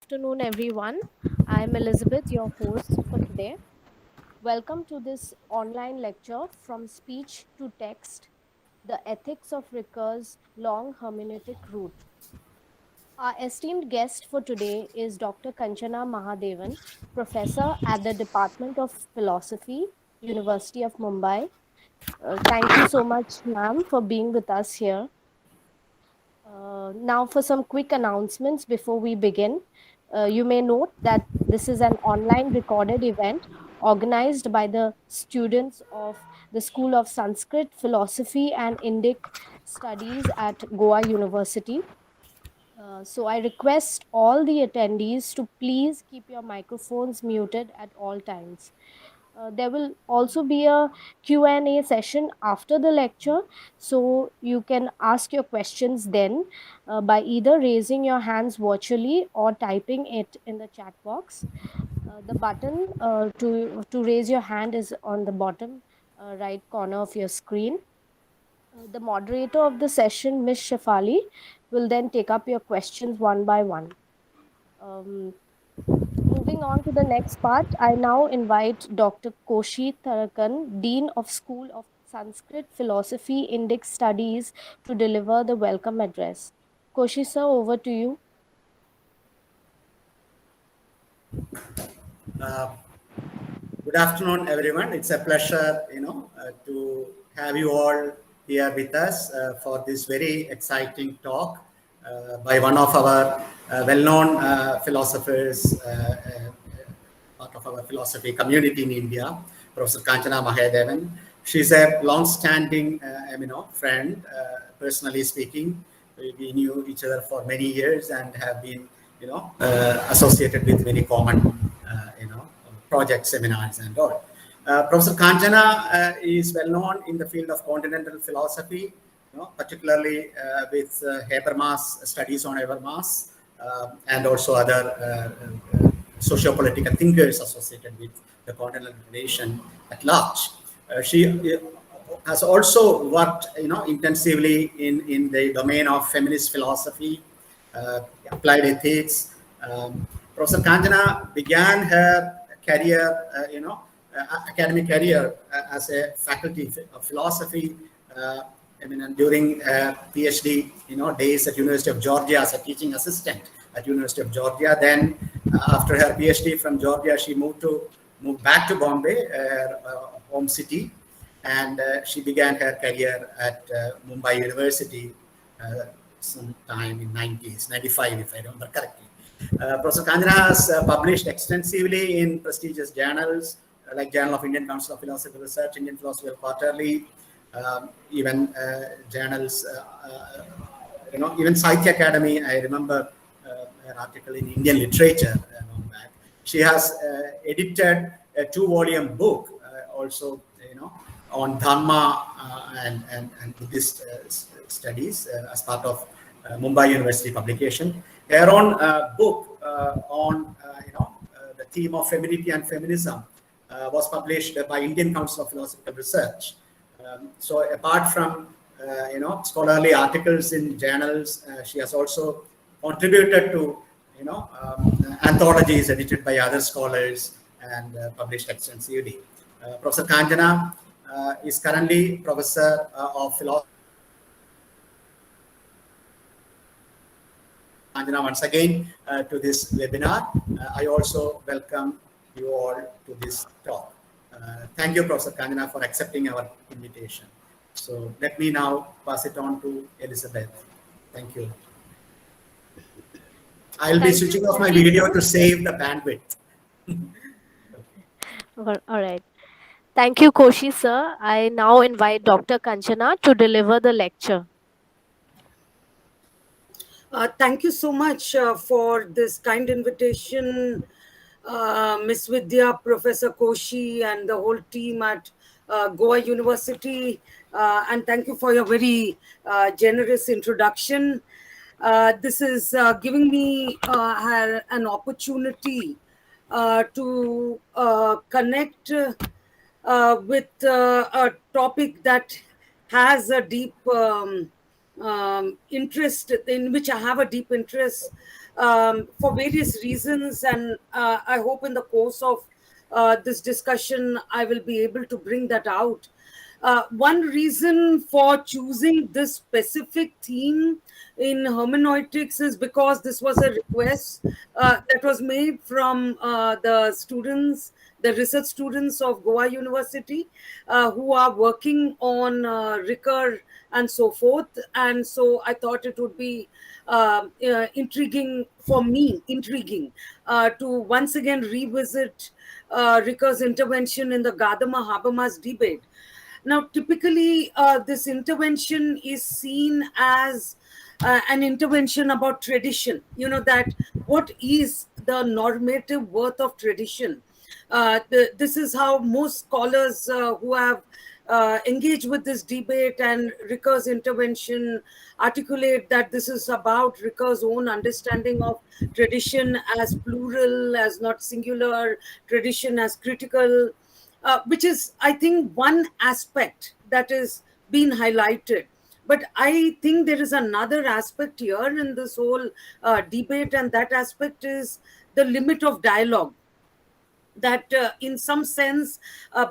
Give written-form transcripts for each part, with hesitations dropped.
afternoon, everyone. I'm Elizabeth, your host for today. Welcome to this online lecture from speech to text, the ethics of Ricoeurs' long hermeneutic route. Our esteemed guest for today is Dr. Kanchana Mahadevan, professor at the Department of Philosophy, University of Mumbai. Thank you so much, ma'am, for being with us here. Now, for some quick announcements before we begin. You may note that this is an online recorded event organized by the students of the School of Sanskrit, Philosophy, and Indic Studies at Goa University. So I request all the attendees to please keep your microphones muted at all times. There will also be a Q&A session after the lecture, so you can ask your questions then by either raising your hands virtually or typing it in the chat box. The button to raise your hand is on the bottom right corner of your screen. The moderator of the session, Ms. Shafali, will then take up your questions one by one. Um, Moving on to the next part, I now invite Dr. Koshi Tharakan, Dean of School of Sanskrit, Philosophy, Indic Studies, to deliver the welcome address. Koshi sir, over to you. Good afternoon, everyone. It's a pleasure, to have you all here with us for this very exciting talk by one of our well-known philosophers, part of our philosophy community in India, Professor Kanchana Mahadevan. She's a long-standing, friend. Personally speaking, we knew each other for many years and have been, associated with many common, project seminars and all. Professor Kanchana is well known in the field of continental philosophy, particularly with Habermas, studies on Habermas, and also other socio-political thinkers associated with the continental tradition at large. She has also worked, intensively in the domain of feminist philosophy, applied ethics. Professor Kanchana began her career, academic career as a faculty of philosophy. During PhD, days at University of Georgia as a teaching assistant at University of Georgia. Then, after her PhD from Georgia, she moved back to Bombay, her home city, and she began her career at Mumbai University sometime in 90s, 95 if I remember correctly. Professor Kanchana has published extensively in prestigious journals like Journal of Indian Council of Philosophical Research, Indian Philosophical Quarterly, even journals, even Sahitya Academy. I remember an article in Indian Literature long back. She has edited a 2-volume book also, on Dhamma and Buddhist studies as part of Mumbai University publication. Her own book on the theme of femininity and feminism was published by Indian Council of Philosophical Research. So apart from scholarly articles in journals, she has also contributed to anthologies edited by other scholars and published extensively. Professor Kanchana is currently professor of philosophy. Kanchana, once again to this webinar. I also welcome you all to this talk. Thank you, Professor Kanchana, for accepting our invitation. So let me now pass it on to Elizabeth. Thank you. I'll be switching off my video to save the bandwidth. All right. Thank you, Koshi sir. I now invite Dr. Kanchana to deliver the lecture. Thank you so much for this kind invitation, Miss Vidya, Professor Koshi, and the whole team at Goa University. And thank you for your very generous introduction. This is giving me an opportunity to connect with a topic that has a deep interest, in which I have a deep interest for various reasons. And I hope in the course of this discussion, I will be able to bring that out. One reason for choosing this specific theme in hermeneutics is because this was a request that was made from the students, the research students of Goa University, who are working on Ricoeur and so forth. And so I thought it would be intriguing for me, to once again revisit Ricoeur's intervention in the Gadama Habermas debate. Now, typically, this intervention is seen as an intervention about tradition. That what is the normative worth of tradition? This is how most scholars who have engaged with this debate and Ricoeur's intervention articulate that this is about Ricoeur's own understanding of tradition as plural, as not singular, tradition as critical, which is, I think, one aspect that is being highlighted. But I think there is another aspect here in this whole debate, and that aspect is the limit of dialogue. That in some sense,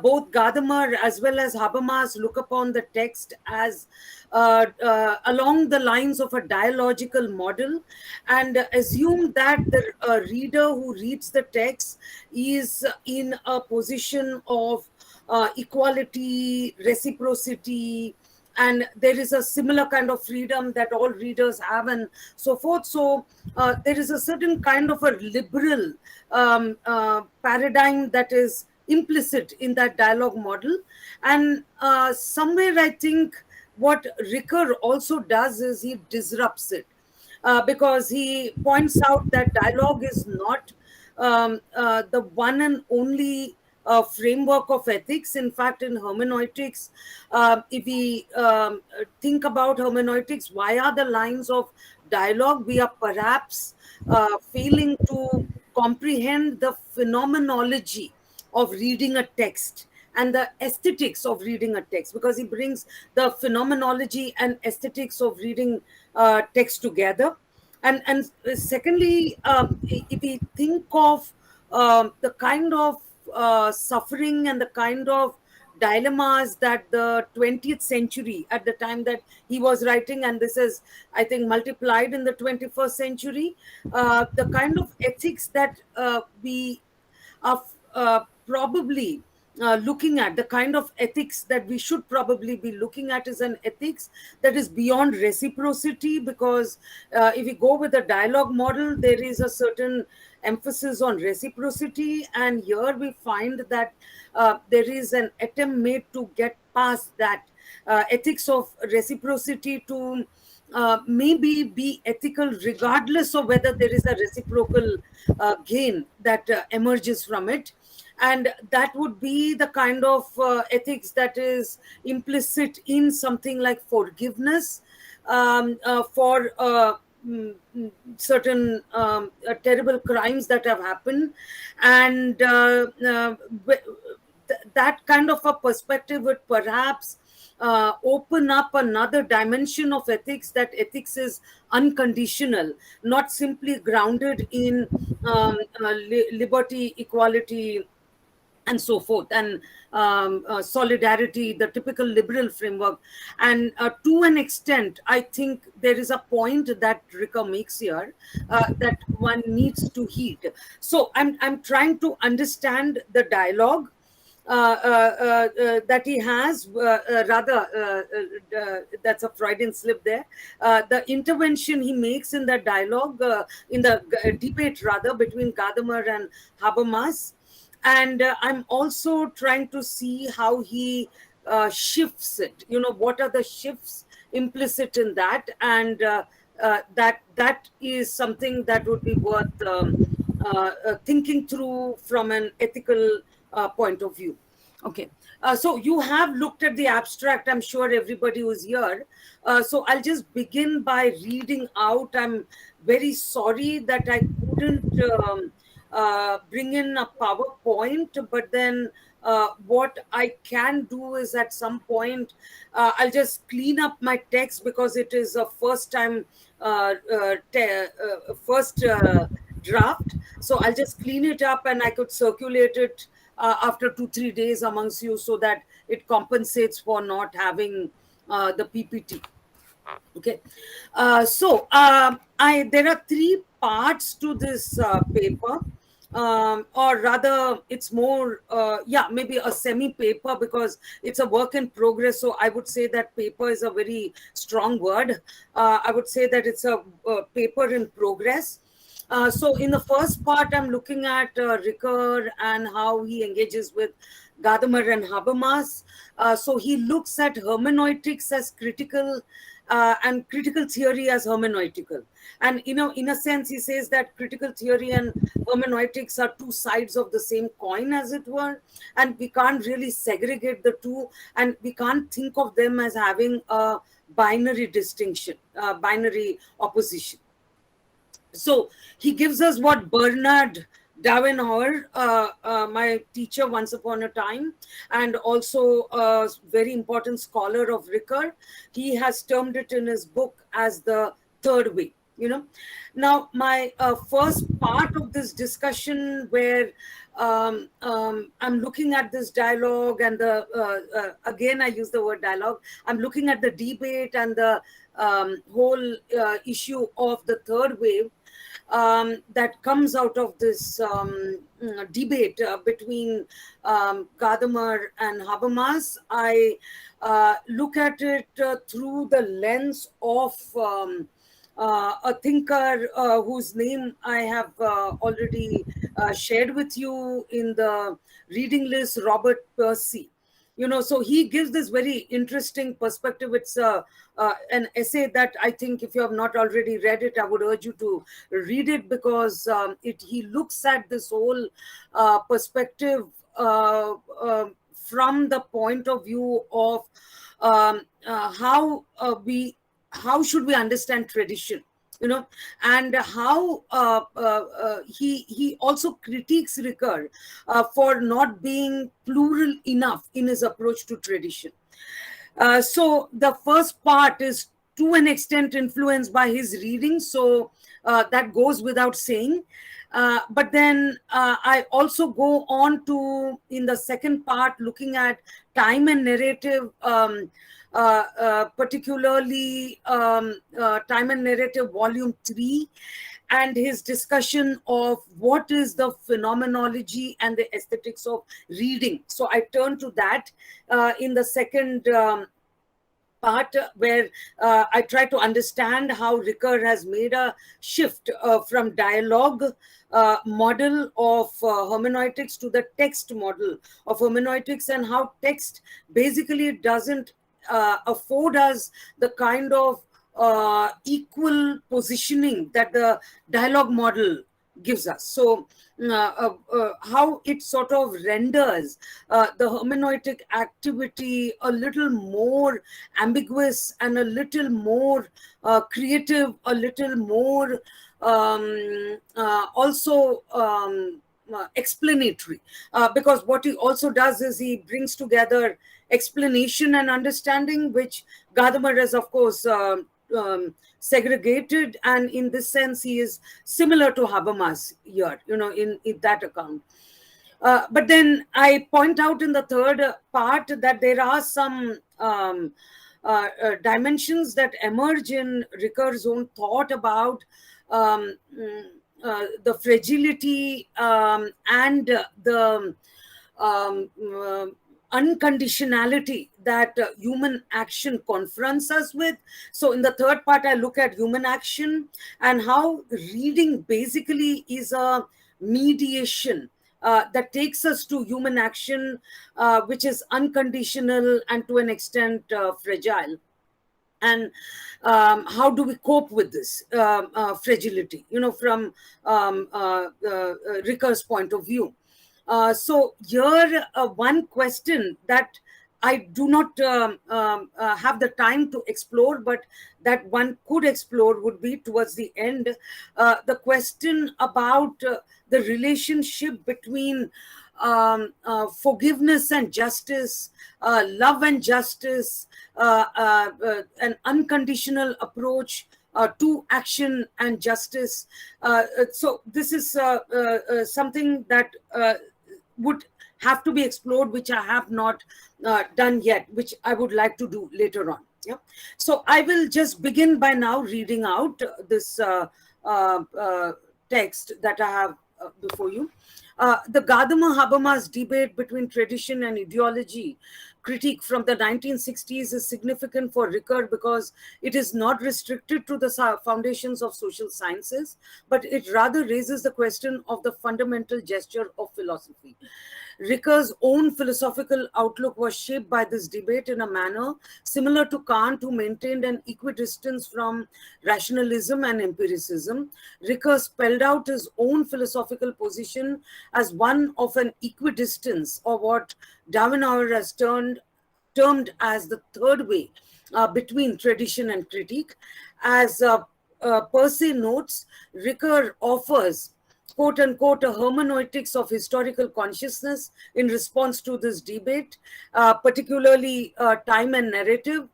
both Gadamer as well as Habermas look upon the text as along the lines of a dialogical model, and assume that the reader who reads the text is in a position of equality, reciprocity, and there is a similar kind of freedom that all readers have, and so forth. So there is a certain kind of a liberal paradigm that is implicit in that dialogue model. And somewhere I think what Ricoeur also does is he disrupts it, because he points out that dialogue is not the one and only framework of ethics. In fact, in hermeneutics, if we think about hermeneutics via the lines of dialogue, we are perhaps failing to comprehend the phenomenology of reading a text and the aesthetics of reading a text, because he brings the phenomenology and aesthetics of reading text together. And secondly, if we think of the kind of suffering and the kind of dilemmas that the 20th century, at the time that he was writing, and this is, I think, multiplied in the 21st century, the kind of ethics that we are probably looking at, the kind of ethics that we should probably be looking at, is an ethics that is beyond reciprocity. Because if we go with the dialogue model, there is a certain emphasis on reciprocity, and here we find that there is an attempt made to get past that ethics of reciprocity to maybe be ethical regardless of whether there is a reciprocal gain that emerges from it. And that would be the kind of ethics that is implicit in something like forgiveness for certain terrible crimes that have happened. And that kind of a perspective would perhaps open up another dimension of ethics, that ethics is unconditional, not simply grounded in liberty, equality, and so forth, and solidarity, the typical liberal framework. And to an extent, I think there is a point that Ricoeur makes here that one needs to heed. So I'm trying to understand the dialogue that he has, that's a Freudian slip there. The intervention he makes in the dialogue, in the debate rather, between Gadamer and Habermas. And I'm also trying to see how he shifts it. What are the shifts implicit in that? And that is something that would be worth thinking through from an ethical point of view. Okay, so you have looked at the abstract. I'm sure everybody who's here. So I'll just begin by reading out. I'm very sorry that I couldn't bring in a PowerPoint, but then what I can do is at some point, I'll just clean up my text because it is a first time, first draft. So I'll just clean it up and I could circulate it after 2-3 days amongst you so that it compensates for not having the PPT. Okay. There are 3 parts to this paper. Or rather it's more maybe a semi paper because it's a work in progress. So I would say that paper is a very strong word. I would say that it's a paper in progress. So in the first part, I'm looking at Ricoeur and how he engages with Gadamer and Habermas. So he looks at hermeneutics as critical and critical theory as hermeneutical. And, in a sense, he says that critical theory and hermeneutics are 2 sides of the same coin, as it were. And we can't really segregate the two. And we can't think of them as having a binary distinction, binary opposition. So he gives us what Bernard Davenhauer, my teacher once upon a time, and also a very important scholar of Ricoeur, he has termed it in his book as the third way. Now my first part of this discussion, where I'm looking at this dialogue and again I use the word dialogue, I'm looking at the debate and the whole issue of the third wave that comes out of this debate between Gadammer and Habermas. I look at it through the lens of a thinker whose name I have already shared with you in the reading list, Robert Percy. So he gives this very interesting perspective. It's an essay that I think if you have not already read it, I would urge you to read it, because he looks at this whole perspective from the point of view of how should we understand tradition, and how he also critiques Ricoeur for not being plural enough in his approach to tradition. So the first part is to an extent influenced by his reading, so that goes without saying. But then I also go on to, in the second part, looking at time and narrative, particularly Time and Narrative Volume 3, and his discussion of what is the phenomenology and the aesthetics of reading. So I turn to that in the second part, where I try to understand how Ricoeur has made a shift from dialogue model of hermeneutics to the text model of hermeneutics, and how text basically doesn't afford us the kind of equal positioning that the dialogue model gives us. So how it sort of renders the hermeneutic activity a little more ambiguous and a little more creative, a little more also explanatory, because what he also does is he brings together explanation and understanding, which Gadamer has, of course, segregated, and in this sense he is similar to Habermas here, in that account. But then I point out in the third part that there are some dimensions that emerge in Ricoeur's own thought about the fragility and the unconditionality that human action confronts us with. So in the third part, I look at human action and how reading basically is a mediation that takes us to human action, which is unconditional and to an extent fragile. And how do we cope with this fragility, from Ricoeur's point of view? So here, one question that I do not have the time to explore, but that one could explore would be towards the end, the question about the relationship between forgiveness and justice, love and justice, an unconditional approach to action and justice. So this is something that would have to be explored, which I have not done yet, which I would like to do later on. Yeah. So I will just begin by now reading out this text that I have before you. The Gadama-Habermas debate between tradition and ideology critique from the 1960s is significant for Ricoeur because it is not restricted to the foundations of social sciences, but it rather raises the question of the fundamental gesture of philosophy. Ricoeur's own philosophical outlook was shaped by this debate in a manner similar to Kant, who maintained an equidistance from rationalism and empiricism. Ricoeur spelled out his own philosophical position as one of an equidistance, or what Darwin has termed as the third way between tradition and critique. As Percy notes, Ricoeur offers, quote unquote, a hermeneutics of historical consciousness in response to this debate, particularly time and narrative,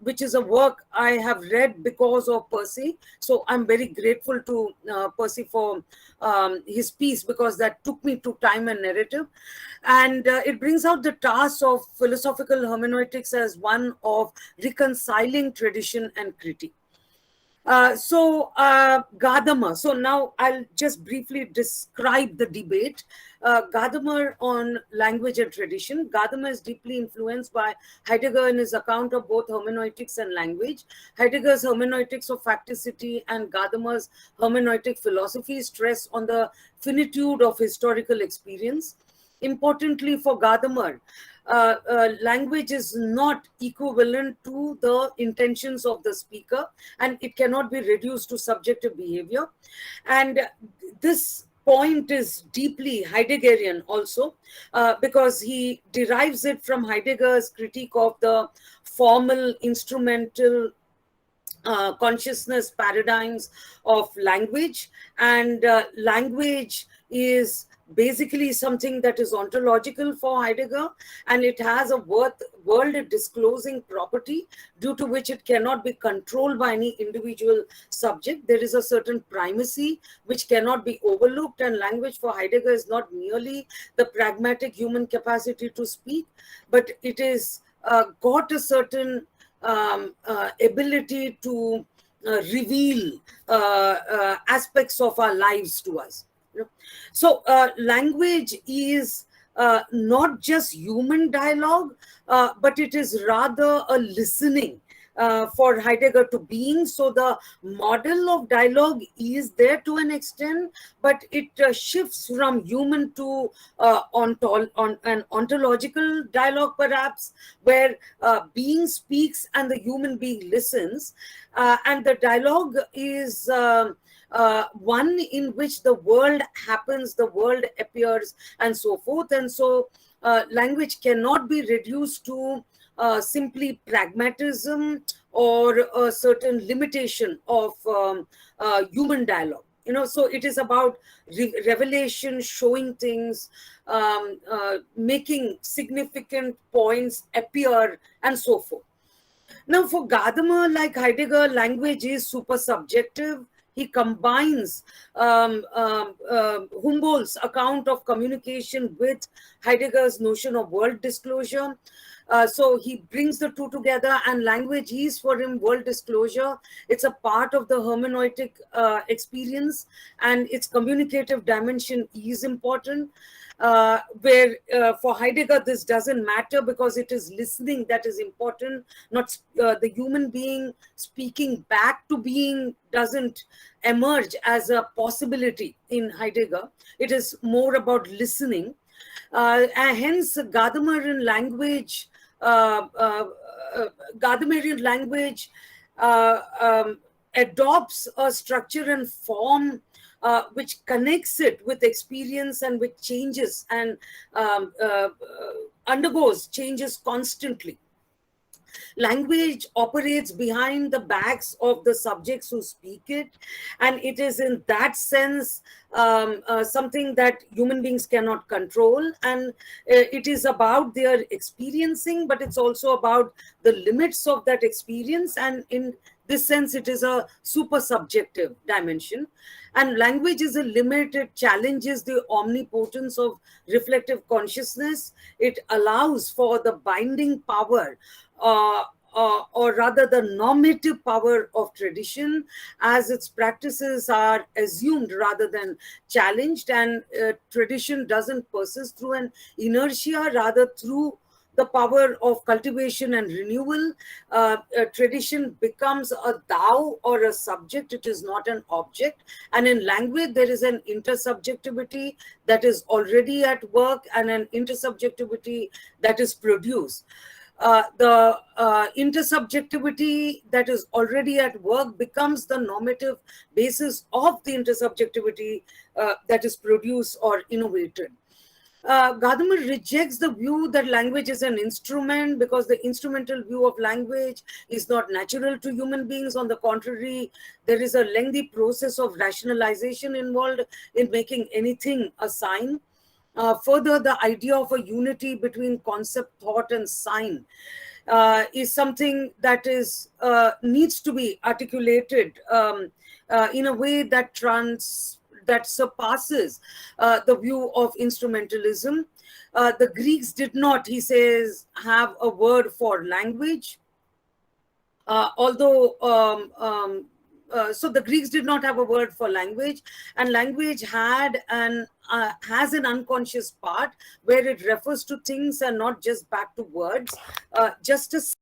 which is a work I have read because of Percy. So I'm very grateful to Percy for his piece, because that took me to time and narrative. And it brings out the task of philosophical hermeneutics as one of reconciling tradition and critique. Gadhammar. So now I'll just briefly describe the debate. Gadhammar on language and tradition. Gadhammar is deeply influenced by Heidegger in his account of both hermeneutics and language. Heidegger's hermeneutics of facticity and Gadhammar's hermeneutic philosophy stress on the finitude of historical experience. Importantly for Gadhammar, language is not equivalent to the intentions of the speaker, and it cannot be reduced to subjective behavior. And this point is deeply Heideggerian also, because he derives it from Heidegger's critique of the formal, instrumental, consciousness paradigms of language. And language is basically something that is ontological for Heidegger, and it has a world disclosing property due to which it cannot be controlled by any individual subject. There is a certain primacy which cannot be overlooked, and language for Heidegger is not merely the pragmatic human capacity to speak, but it is got a certain ability to reveal aspects of our lives to us. So language is not just human dialogue, but it is rather a listening for Heidegger to being. So the model of dialogue is there to an extent, but it shifts from human to an ontological dialogue, perhaps, where being speaks and the human being listens. And the dialogue is one in which the world happens, the world appears, and so forth. And so language cannot be reduced to simply pragmatism or a certain limitation of human dialogue. So it is about revelation, showing things, making significant points appear, and so forth. Now, for Gadamer, like Heidegger, language is super subjective. He combines Humboldt's account of communication with Heidegger's notion of world disclosure. So he brings the two together, and language is for him world disclosure. It's a part of the hermeneutic experience, and its communicative dimension is important. Where for Heidegger, this doesn't matter because it is listening that is important, not the human being speaking back to being doesn't emerge as a possibility in Heidegger. It is more about listening. And hence, Gadamerian language, Gadamerian language adopts a structure and form which connects it with experience and which changes and undergoes changes constantly. Language operates behind the backs of the subjects who speak it, and it is in that sense something that human beings cannot control, and it is about their experiencing, but it's also about the limits of that experience, and in this sense it is a super subjective dimension. And language is a limit. It challenges the omnipotence of reflective consciousness. It allows for the binding power, or rather the normative power of tradition, as its practices are assumed rather than challenged, and tradition doesn't persist through an inertia, rather through the power of cultivation and renewal. Tradition becomes a thou or a subject. It is not an object. And in language, there is an intersubjectivity that is already at work, and an intersubjectivity that is produced. The intersubjectivity that is already at work becomes the normative basis of the intersubjectivity that is produced or innovated. Gadamer rejects the view that language is an instrument, because the instrumental view of language is not natural to human beings. On the contrary, there is a lengthy process of rationalization involved in making anything a sign. Further, the idea of a unity between concept, thought, and sign is something that is needs to be articulated in a way that surpasses the view of instrumentalism. The Greeks did not, he says, have a word for language, so the Greeks did not have a word for language, and language has an unconscious part where it refers to things and not just back to words. Just as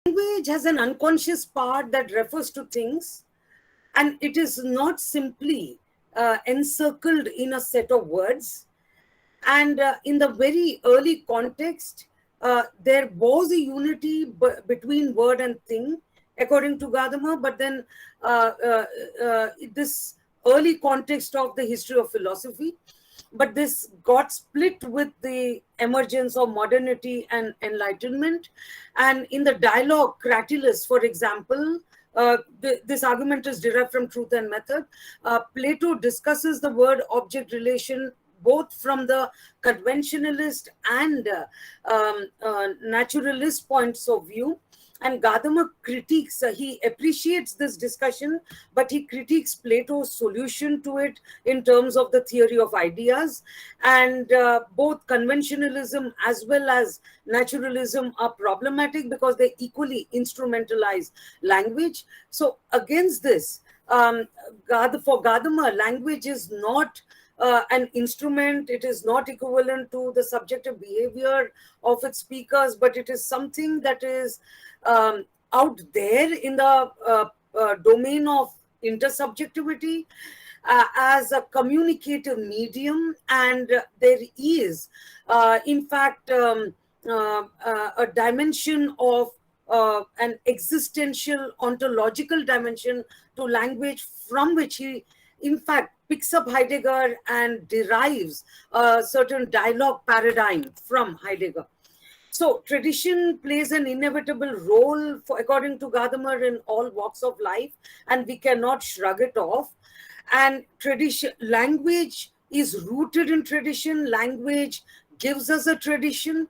language has an unconscious part that refers to things, and it is not simply encircled in a set of words. And in the very early context, there was a unity between word and thing, according to Gadama, but then this early context of the history of philosophy, but this got split with the emergence of modernity and enlightenment. And in the dialogue Cratylus, for example, this argument is derived from Truth and Method. Plato discusses the word-object relation both from the conventionalist and naturalist points of view. And Gadamer critiques, he appreciates this discussion, but he critiques Plato's solution to it in terms of the theory of ideas. And both conventionalism as well as naturalism are problematic because they equally instrumentalize language. So against this, for Gadamer, language is not an instrument. It is not equivalent to the subjective behavior of its speakers, but it is something that is out there in the domain of intersubjectivity as a communicative medium. And there is, in fact, a dimension of an existential ontological dimension to language, from which he in fact picks up Heidegger and derives a certain dialogue paradigm from Heidegger. So tradition plays an inevitable role, according to Gadamer, in all walks of life, and we cannot shrug it off. And language is rooted in tradition. Language gives us a tradition,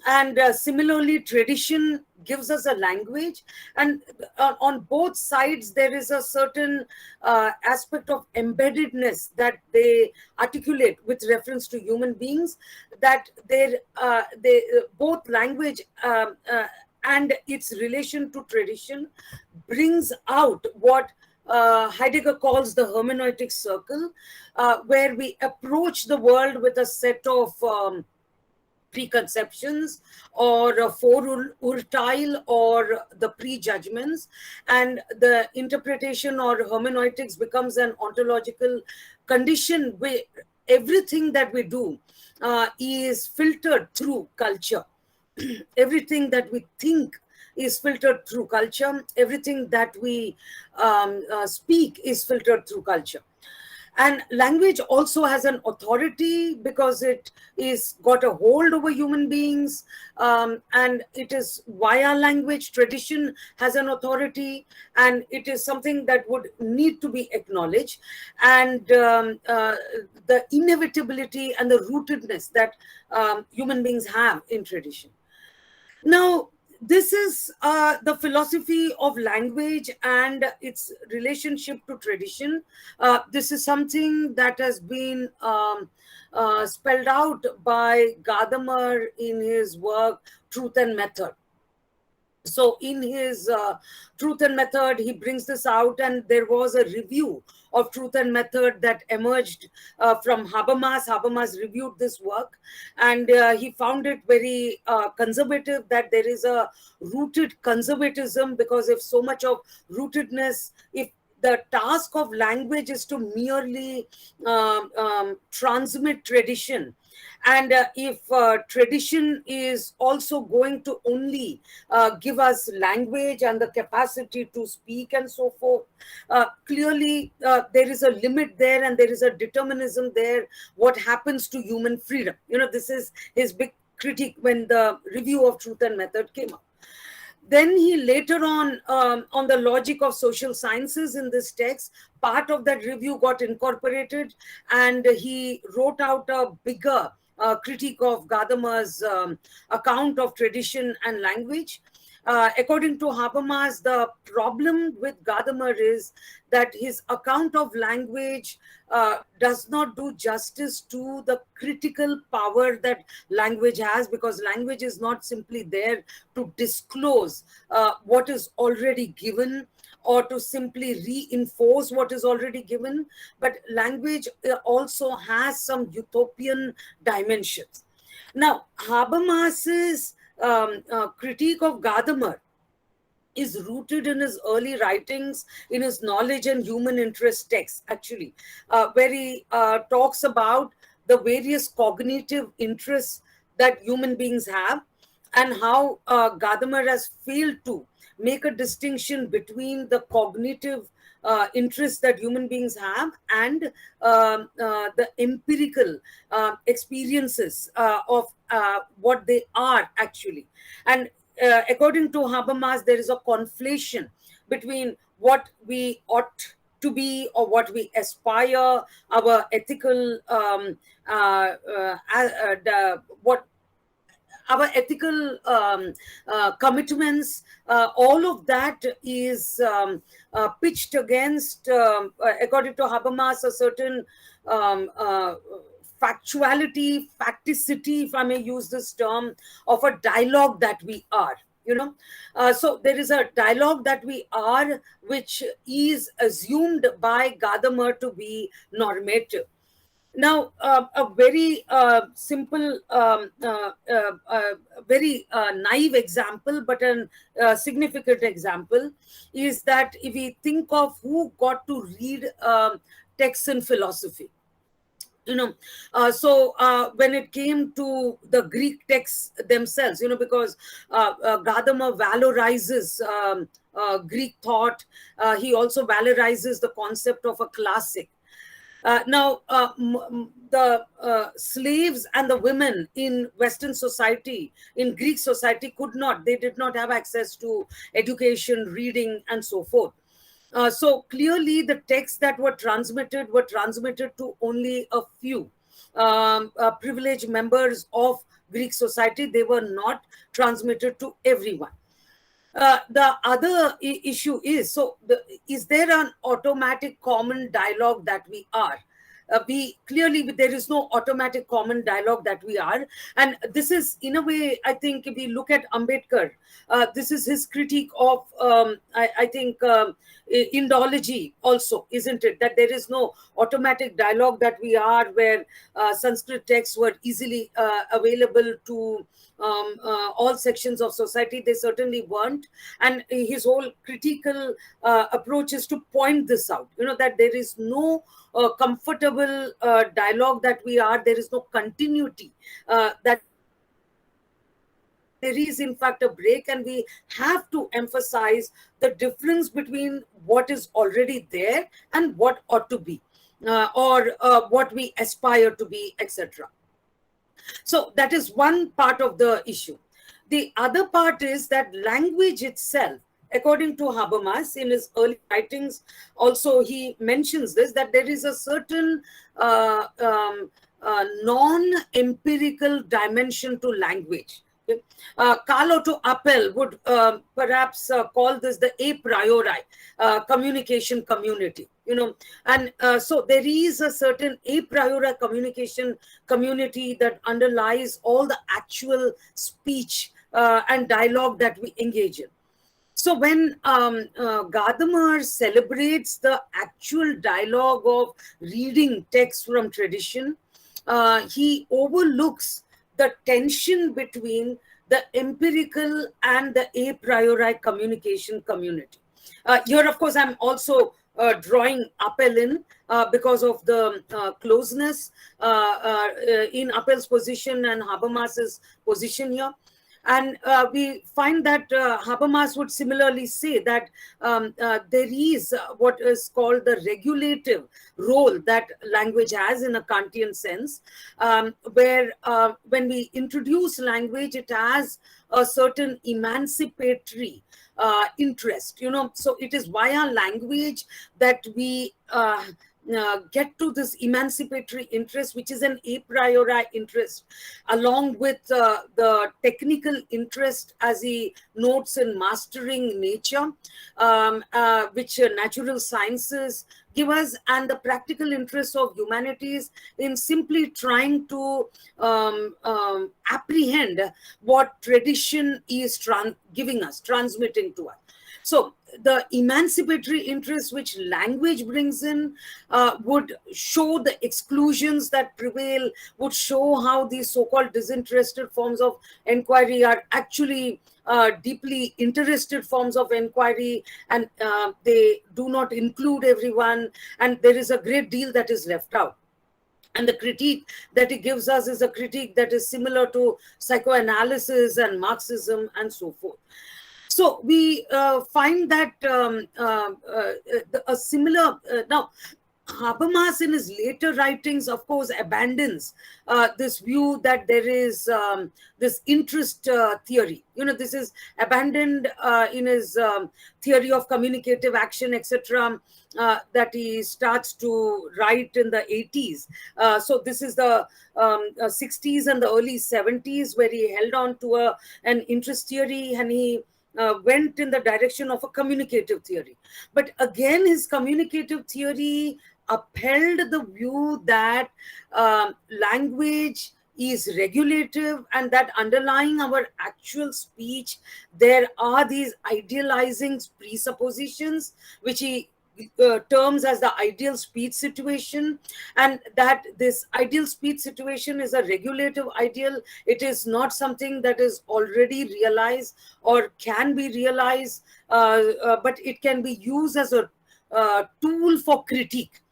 and similarly, tradition gives us a language. And on both sides, there is a certain aspect of embeddedness that they articulate with reference to human beings, that both language and its relation to tradition brings out what Heidegger calls the hermeneutic circle, where we approach the world with a set of preconceptions or vorurteil or the prejudgments, and the interpretation or hermeneutics becomes an ontological condition where everything that we do is filtered through culture. Everything that we think is filtered through culture. Everything that we speak is filtered through culture. And language also has an authority because it is got a hold over human beings, and it is via language. Tradition has an authority, and it is something that would need to be acknowledged. And the inevitability and the rootedness that human beings have in tradition. Now, this is the philosophy of language and its relationship to tradition. This is something that has been spelled out by Gadhammar in his work Truth and Method. So in his Truth and Method, he brings this out, and there was a review of Truth and Method that emerged from Habermas. Habermas reviewed this work, and he found it very conservative, that there is a rooted conservatism, because if so much of rootedness, if the task of language is to merely transmit tradition, and if tradition is also going to only give us language and the capacity to speak and so forth, clearly there is a limit there, and there is a determinism there. What happens to human freedom? This is his big critique when the review of Truth and Method came up. Then he later on the logic of social sciences in this text, part of that review got incorporated, and he wrote out a bigger critique of Gadammer's account of tradition and language. According to Habermas, the problem with Gadhammar is that his account of language does not do justice to the critical power that language has, because language is not simply there to disclose what is already given or to simply reinforce what is already given, but language also has some utopian dimensions. Now, Habermas's critique of Gadamer is rooted in his early writings, in his knowledge and human interest texts, actually, where he talks about the various cognitive interests that human beings have, and how Gadamer has failed to make a distinction between the cognitive interests that human beings have and the empirical experiences of what they are actually. And according to Habermas, there is a conflation between what we ought to be or what we aspire, our ethical what our ethical commitments, all of that is pitched against, according to Habermas, a certain factuality, facticity, if I may use this term, of a dialogue that we are. So there is a dialogue that we are, which is assumed by Gadamer to be normative. Now, a very simple, very naive example, but a significant example, is that if we think of who got to read texts in philosophy, so when it came to the Greek texts themselves, because Gadama valorizes Greek thought, he also valorizes the concept of a classic. Now, the slaves and the women in Western society, in Greek society, they did not have access to education, reading, and so forth. So clearly, the texts that were transmitted to only a few privileged members of Greek society. They were not transmitted to everyone. The other issue is, is there an automatic common dialogue that we are? we clearly, there is no automatic common dialogue that we are. And this is, in a way, I think if we look at Ambedkar, this is his critique of, I think, Indology also, isn't it? That there is no automatic dialogue that we are, where Sanskrit texts were easily available to all sections of society. They certainly weren't. And his whole critical approach is to point this out, that there is no comfortable dialogue that we are. There is no continuity that there is, in fact, a break, and we have to emphasize the difference between what is already there and what ought to be, or what we aspire to be, etc. So that is one part of the issue. The other part is that language itself, according to Habermas, in his early writings, also he mentions this, that there is a certain non-empirical dimension to language. Carl Otto Appel would perhaps call this the a priori communication community, and so there is a certain a priori communication community that underlies all the actual speech and dialogue that we engage in. So when Gadhammar celebrates the actual dialogue of reading text from tradition, he overlooks the tension between the empirical and the a priori communication community. Here, of course, I'm also drawing Appel in because of the closeness in Appel's position and Habermas's position here. And we find that Habermas would similarly say that there is what is called the regulative role that language has in a Kantian sense, where when we introduce language, it has a certain emancipatory interest, so it is via language that we get to this emancipatory interest, which is an a priori interest, along with the technical interest, as he notes, in mastering nature, which natural sciences give us, and the practical interest of humanities in simply trying to apprehend what tradition is giving us, transmitting to us. So the emancipatory interest which language brings in would show the exclusions that prevail, would show how these so-called disinterested forms of inquiry are actually deeply interested forms of inquiry, and they do not include everyone, and there is a great deal that is left out. And the critique that he gives us is a critique that is similar to psychoanalysis and Marxism and so forth. So we find that a similar, now Habermas in his later writings, of course, abandons this view that there is this interest theory. This is abandoned in his theory of communicative action, etc., that he starts to write in the 80s. So this is the 60s and the early 70s, where he held on to an interest theory, and he went in the direction of a communicative theory. But again, his communicative theory upheld the view that language is regulative, and that underlying our actual speech, there are these idealizing presuppositions, which he terms as the ideal speech situation, and that this ideal speech situation is a regulative ideal. It is not something that is already realized or can be realized, but it can be used as a tool for critique.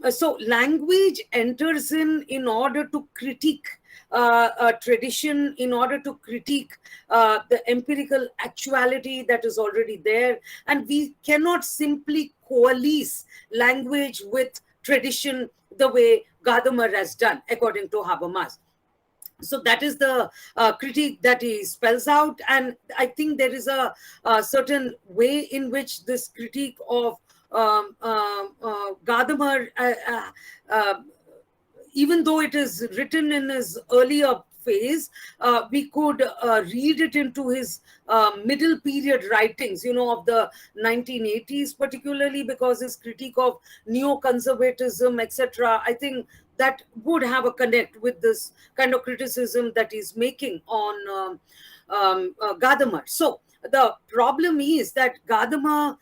So language enters in order to critique a tradition, in order to critique the empirical actuality that is already there. And we cannot simply coalesce language with tradition the way Gadamer has done, according to Habermas. So that is the critique that he spells out. And I think there is a certain way in which this critique of Gadamer, even though it is written in his earlier phase, we could read it into his middle period writings, of the 1980s, particularly because his critique of neoconservatism, etc. I think that would have a connect with this kind of criticism that he's making on Gadhammar. So the problem is that Gadama,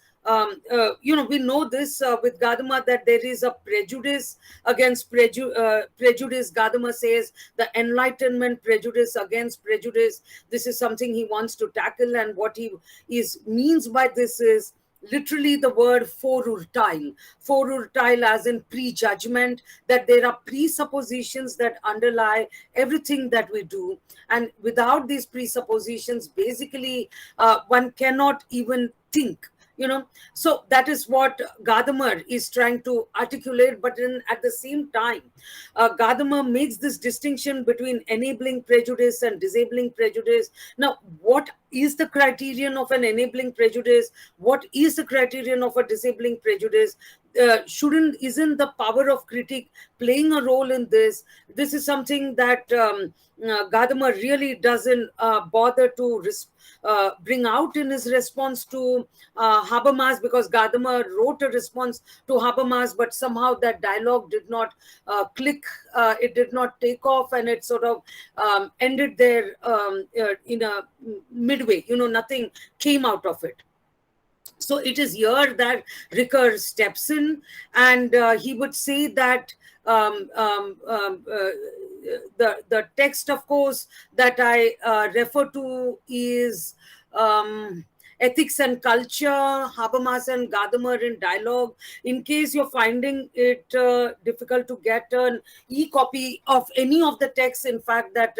we know this with Gadama, that there is a prejudice against prejudice. Gadama says the Enlightenment prejudice against prejudice. This is something he wants to tackle, and what he means by this is literally the word forurtile as in prejudgment, that there are presuppositions that underlie everything that we do, and without these presuppositions, basically one cannot even think. So that is what Gadamer is trying to articulate, but at the same time, Gadamer makes this distinction between enabling prejudice and disabling prejudice. Now, what is the criterion of an enabling prejudice? What is the criterion of a disabling prejudice? Isn't the power of critique playing a role in this? This is something that Gadamer really doesn't bother to bring out in his response to Habermas, because Gadamer wrote a response to Habermas, but somehow that dialogue did not click, it did not take off, and it sort of ended there in a midway. Nothing came out of it. So it is here that Ricoeur steps in, and he would say that the text, of course, that I refer to is Ethics and Culture, Habermas and Gadamer in Dialogue. In case you're finding it difficult to get an e-copy of any of the texts, in fact, that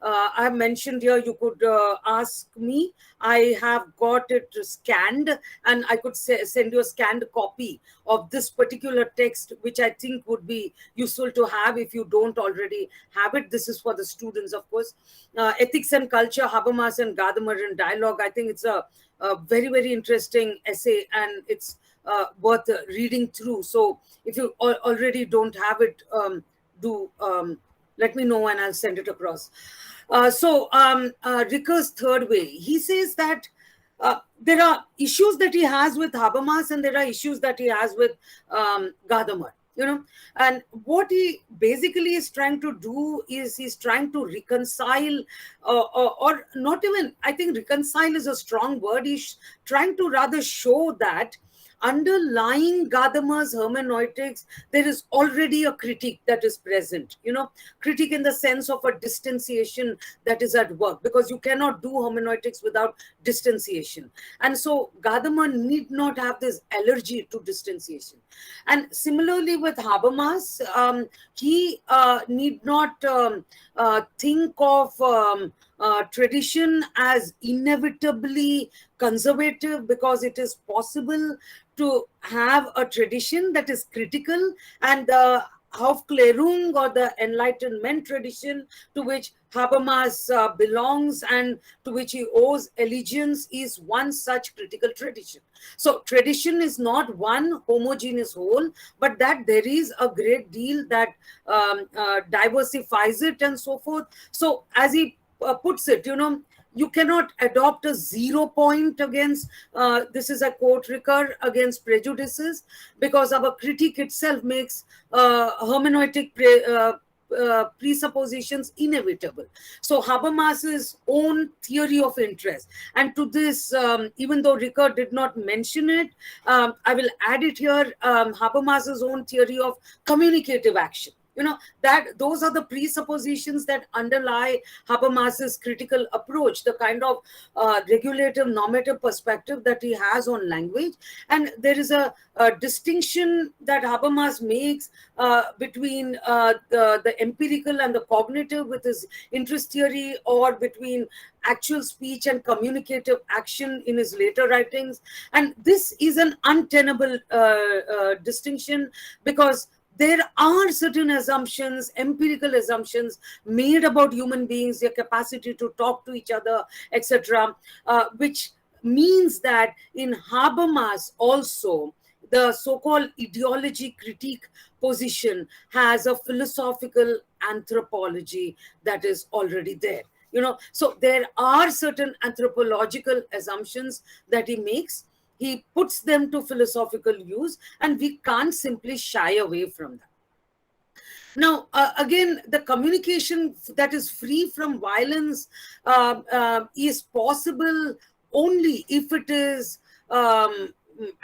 I have mentioned here, you could ask me. I have got it scanned, and I could send you a scanned copy of this particular text, which I think would be useful to have if you don't already have it. This is for the students, of course. Ethics and Culture, Habermas and Gadamer in Dialogue. I think it's a very, very interesting essay, and it's worth reading through. So if you already don't have it, do let me know and I'll send it across. Ricoeurs Third Way, he says that there are issues that he has with Habermas, and there are issues that he has with Gadamer. And what he basically is trying to do is he's trying to reconcile, or not even, I think reconcile is a strong word. He's trying to rather show that underlying Gadammer's hermeneutics, there is already a critique that is present, critique in the sense of a distanciation that is at work, because you cannot do hermeneutics without distanciation. And so Gadammer need not have this allergy to distanciation. And similarly with Habermas, he need not think of tradition as inevitably conservative, because it is possible to have a tradition that is critical, and the Aufklärung or the Enlightenment tradition to which Habermas belongs and to which he owes allegiance is one such critical tradition. So tradition is not one homogeneous whole, but that there is a great deal that diversifies it and so forth. So as he puts it, you cannot adopt a 0 point against, this is a quote, Ricoeur, against prejudices, because our critique itself makes hermeneutic presuppositions inevitable. So Habermas's own theory of interest, and to this, even though Ricoeur did not mention it, I will add it here, Habermas's own theory of communicative action. That those are the presuppositions that underlie Habermas's critical approach, the kind of regulative normative perspective that he has on language. And there is a distinction that Habermas makes between the empirical and the cognitive with his interest theory, or between actual speech and communicative action in his later writings. And this is an untenable distinction, because there are certain assumptions, empirical assumptions made about human beings, their capacity to talk to each other, etc., which means that in Habermas also, the so-called ideology critique position has a philosophical anthropology that is already there. So there are certain anthropological assumptions that he makes. He puts them to philosophical use, and we can't simply shy away from that. Now, again, the communication that is free from violence is possible only if it is,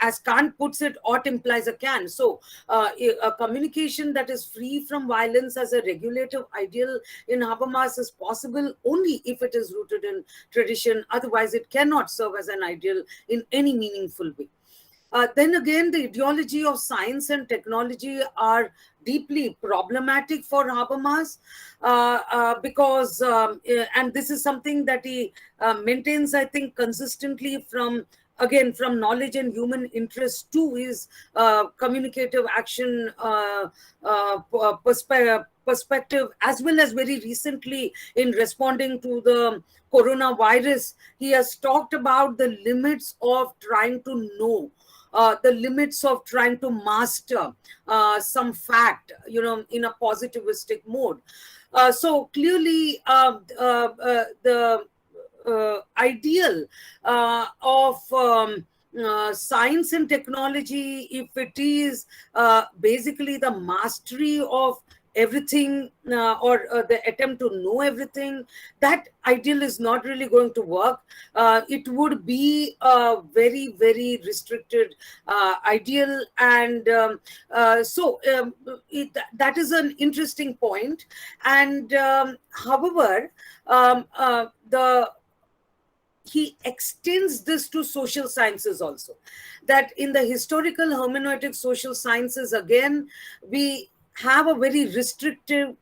as Kant puts it, ought implies a can. So, a communication that is free from violence as a regulative ideal in Habermas is possible only if it is rooted in tradition. Otherwise, it cannot serve as an ideal in any meaningful way. Then again, the ideology of science and technology are deeply problematic for Habermas because, and this is something that he maintains, I think, consistently from, again, from knowledge and human interest to his communicative action perspective, as well as very recently in responding to the coronavirus. He has talked about the limits of trying to know, the limits of trying to master some fact, in a positivistic mode. So clearly, the ideal of science and technology, if it is basically the mastery of everything, or the attempt to know everything, that ideal is not really going to work. It would be a very, very restricted ideal. And that is an interesting point. And however, he extends this to social sciences also, that in the historical hermeneutic social sciences, again, we have a very restrictive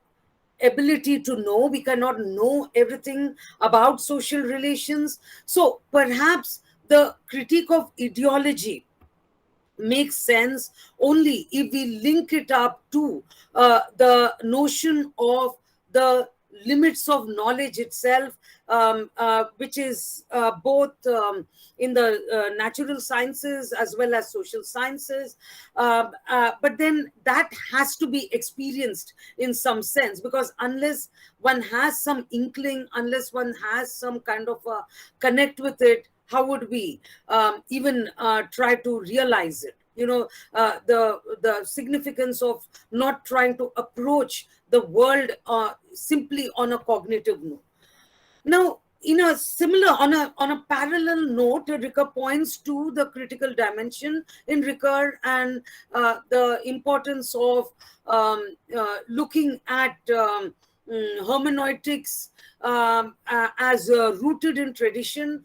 ability to know. We cannot know everything about social relations. So perhaps the critique of ideology makes sense only if we link it up to the notion of the limits of knowledge itself, which is both in the natural sciences as well as social sciences. But then that has to be experienced in some sense, because unless one has some inkling, unless one has some kind of a connect with it, how would we even try to realize it? The significance of not trying to approach the world simply on a cognitive note. Now, in a similar, on a parallel note, Ricoeur points to the critical dimension in Ricoeur and the importance of looking at hermeneutics as rooted in tradition.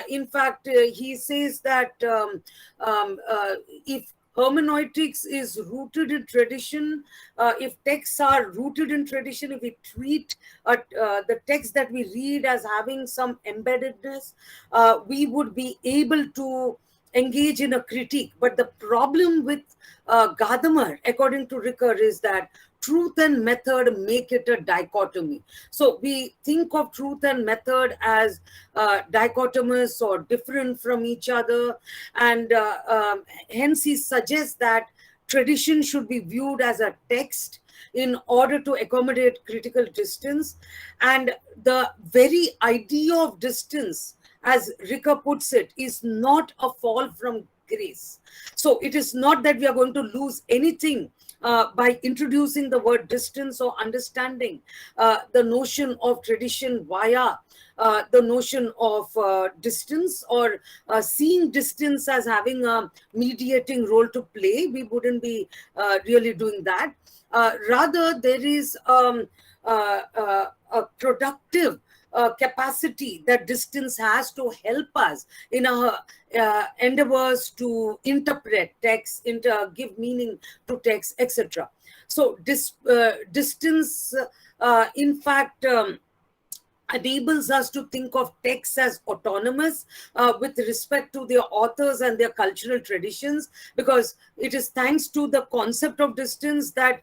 In fact, he says that if hermeneutics is rooted in tradition, if texts are rooted in tradition, if we treat the text that we read as having some embeddedness, we would be able to engage in a critique. But the problem with Gadhammar, according to Ricoeur, is that truth and method make it a dichotomy. So we think of truth and method as dichotomous or different from each other. And hence he suggests that tradition should be viewed as a text in order to accommodate critical distance. And the very idea of distance, as Ricoeur puts it, is not a fall from grace. So it is not that we are going to lose anything by introducing the word distance or understanding the notion of tradition via the notion of distance, or seeing distance as having a mediating role to play. We wouldn't be really doing that. Rather, there is a productive capacity that distance has to help us in our endeavors to interpret text, give meaning to text, etc. So distance, in fact, enables us to think of texts as autonomous with respect to their authors and their cultural traditions, because it is thanks to the concept of distance that,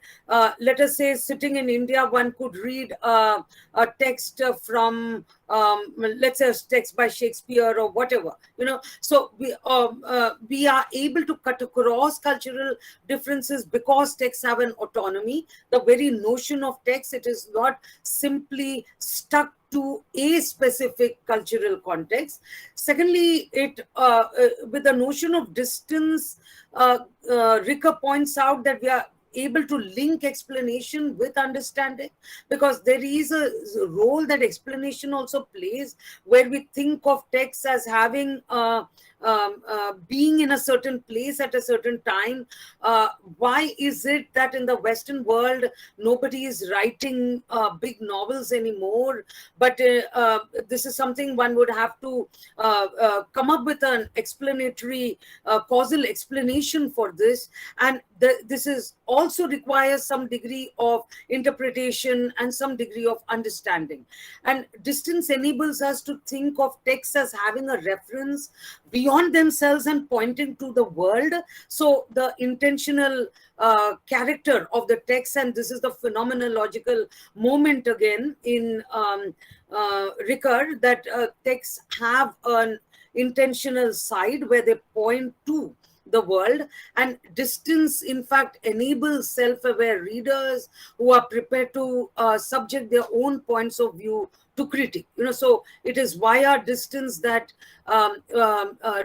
let us say, sitting in India, one could read a text from, let's say, a text by Shakespeare or whatever, So we are able to cut across cultural differences because texts have an autonomy. The very notion of text, it is not simply stuck to a specific cultural context. Secondly, with the notion of distance, Ricoeur points out that we are able to link explanation with understanding, because there is a role that explanation also plays, where we think of text as having being in a certain place at a certain time. Why is it that in the Western world nobody is writing big novels anymore? But this is something one would have to come up with an explanatory causal explanation for this, and this is also requires some degree of interpretation and some degree of understanding. And distance enables us to think of texts as having a reference beyond themselves and pointing to the world. So the intentional character of the text, and this is the phenomenological moment again in Ricoeur, that texts have an intentional side where they point to the world, and distance in fact enables self-aware readers who are prepared to subject their own points of view to critique. So it is via distance that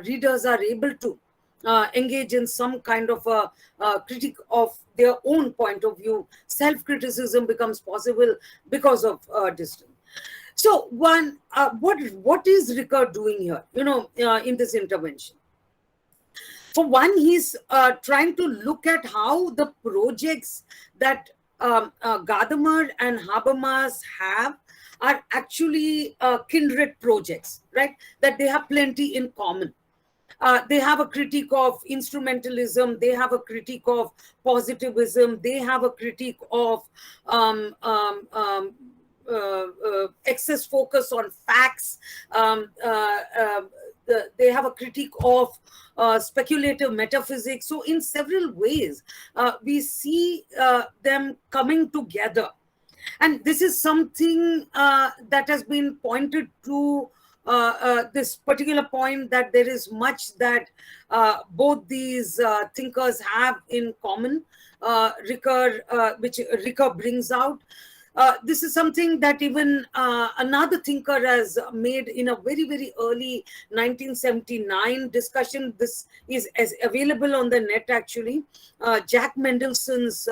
readers are able to engage in some kind of a critique of their own point of view. Self-criticism becomes possible because of distance. So what is Ricoeur doing here, in this intervention? For one, he's trying to look at how the projects that Gadamer and Habermas have are actually kindred projects, right? That they have plenty in common. They have a critique of instrumentalism, they have a critique of positivism, they have a critique of excess focus on facts. They have a critique of speculative metaphysics. So in several ways, we see them coming together. And this is something that has been pointed to, this particular point, that there is much that both these thinkers have in common, which Ricoeur brings out. This is something that even another thinker has made in a very, very early 1979 discussion. This is available on the net, actually. Jack Mendelssohn's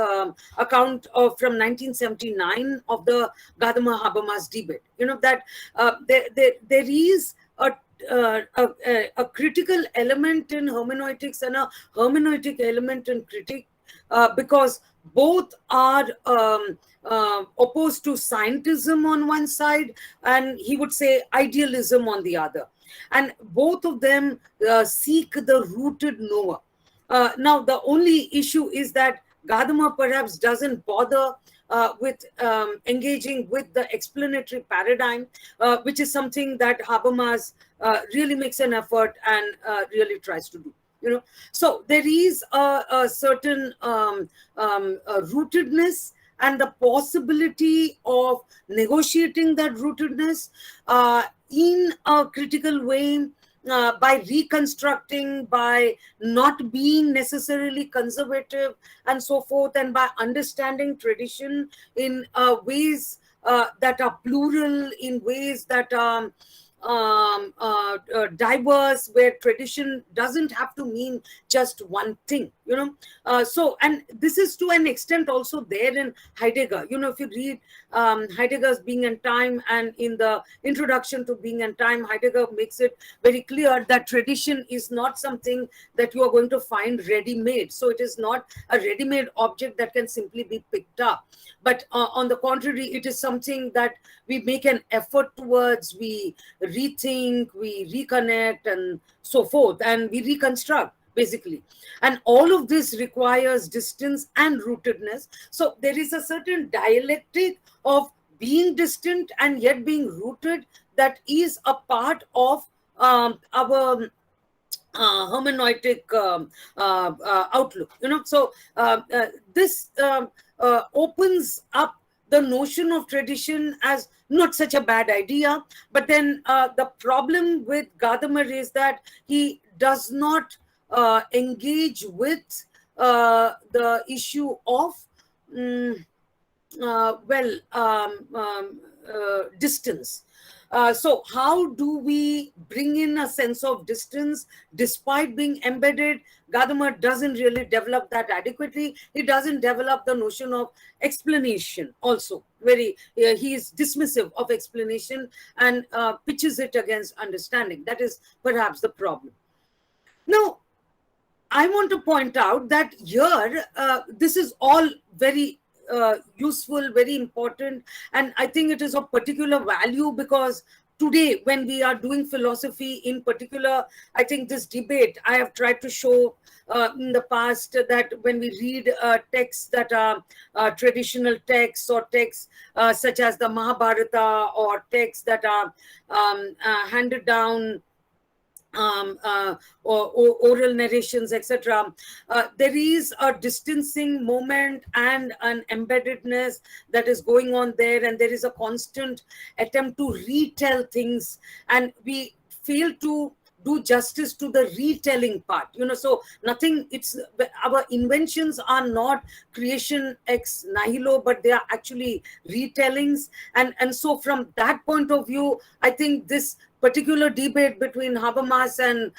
account from 1979 of the Gadama-Habermas debate. That there is a critical element in hermeneutics and a hermeneutic element in critique, because both are opposed to scientism on one side, and he would say idealism on the other. And both of them seek the rooted knower. Now, the only issue is that Gadhammer perhaps doesn't bother with engaging with the explanatory paradigm, which is something that Habermas really makes an effort and really tries to do. So there is a certain rootedness and the possibility of negotiating that rootedness in a critical way, by reconstructing, by not being necessarily conservative and so forth, and by understanding tradition in ways that are plural, in ways that are diverse, where tradition doesn't have to mean just one thing, so, and this is to an extent also there in Heidegger. If you read Heidegger's Being and Time, and in the introduction to Being and Time, Heidegger makes it very clear that tradition is not something that you are going to find ready-made. So it is not a ready-made object that can simply be picked up, but on the contrary, it is something that we make an effort towards, we rethink, we reconnect, and so forth, and we reconstruct, basically. And all of this requires distance and rootedness. So there is a certain dialectic of being distant and yet being rooted, that is a part of our hermeneutic outlook. So this opens up the notion of tradition as not such a bad idea. But then the problem with Gadhammar is that he does not engage with the issue of distance. So how do we bring in a sense of distance despite being embedded? Gadamer doesn't really develop that adequately. He doesn't develop the notion of explanation also. He is dismissive of explanation and pitches it against understanding. That is perhaps the problem. Now, I want to point out that here, this is all very useful, very important, and I think it is of particular value because today, when we are doing philosophy in particular, I think this debate, I have tried to show in the past that when we read texts that are traditional texts or texts such as the Mahabharata or texts that are handed down or oral narrations, etc. There is a distancing moment and an embeddedness that is going on there, and there is a constant attempt to retell things, and we fail to do justice to the retelling part. So nothing, it's our inventions are not creation ex nihilo, but they are actually retellings. And so from that point of view, I think this particular debate between Habermas and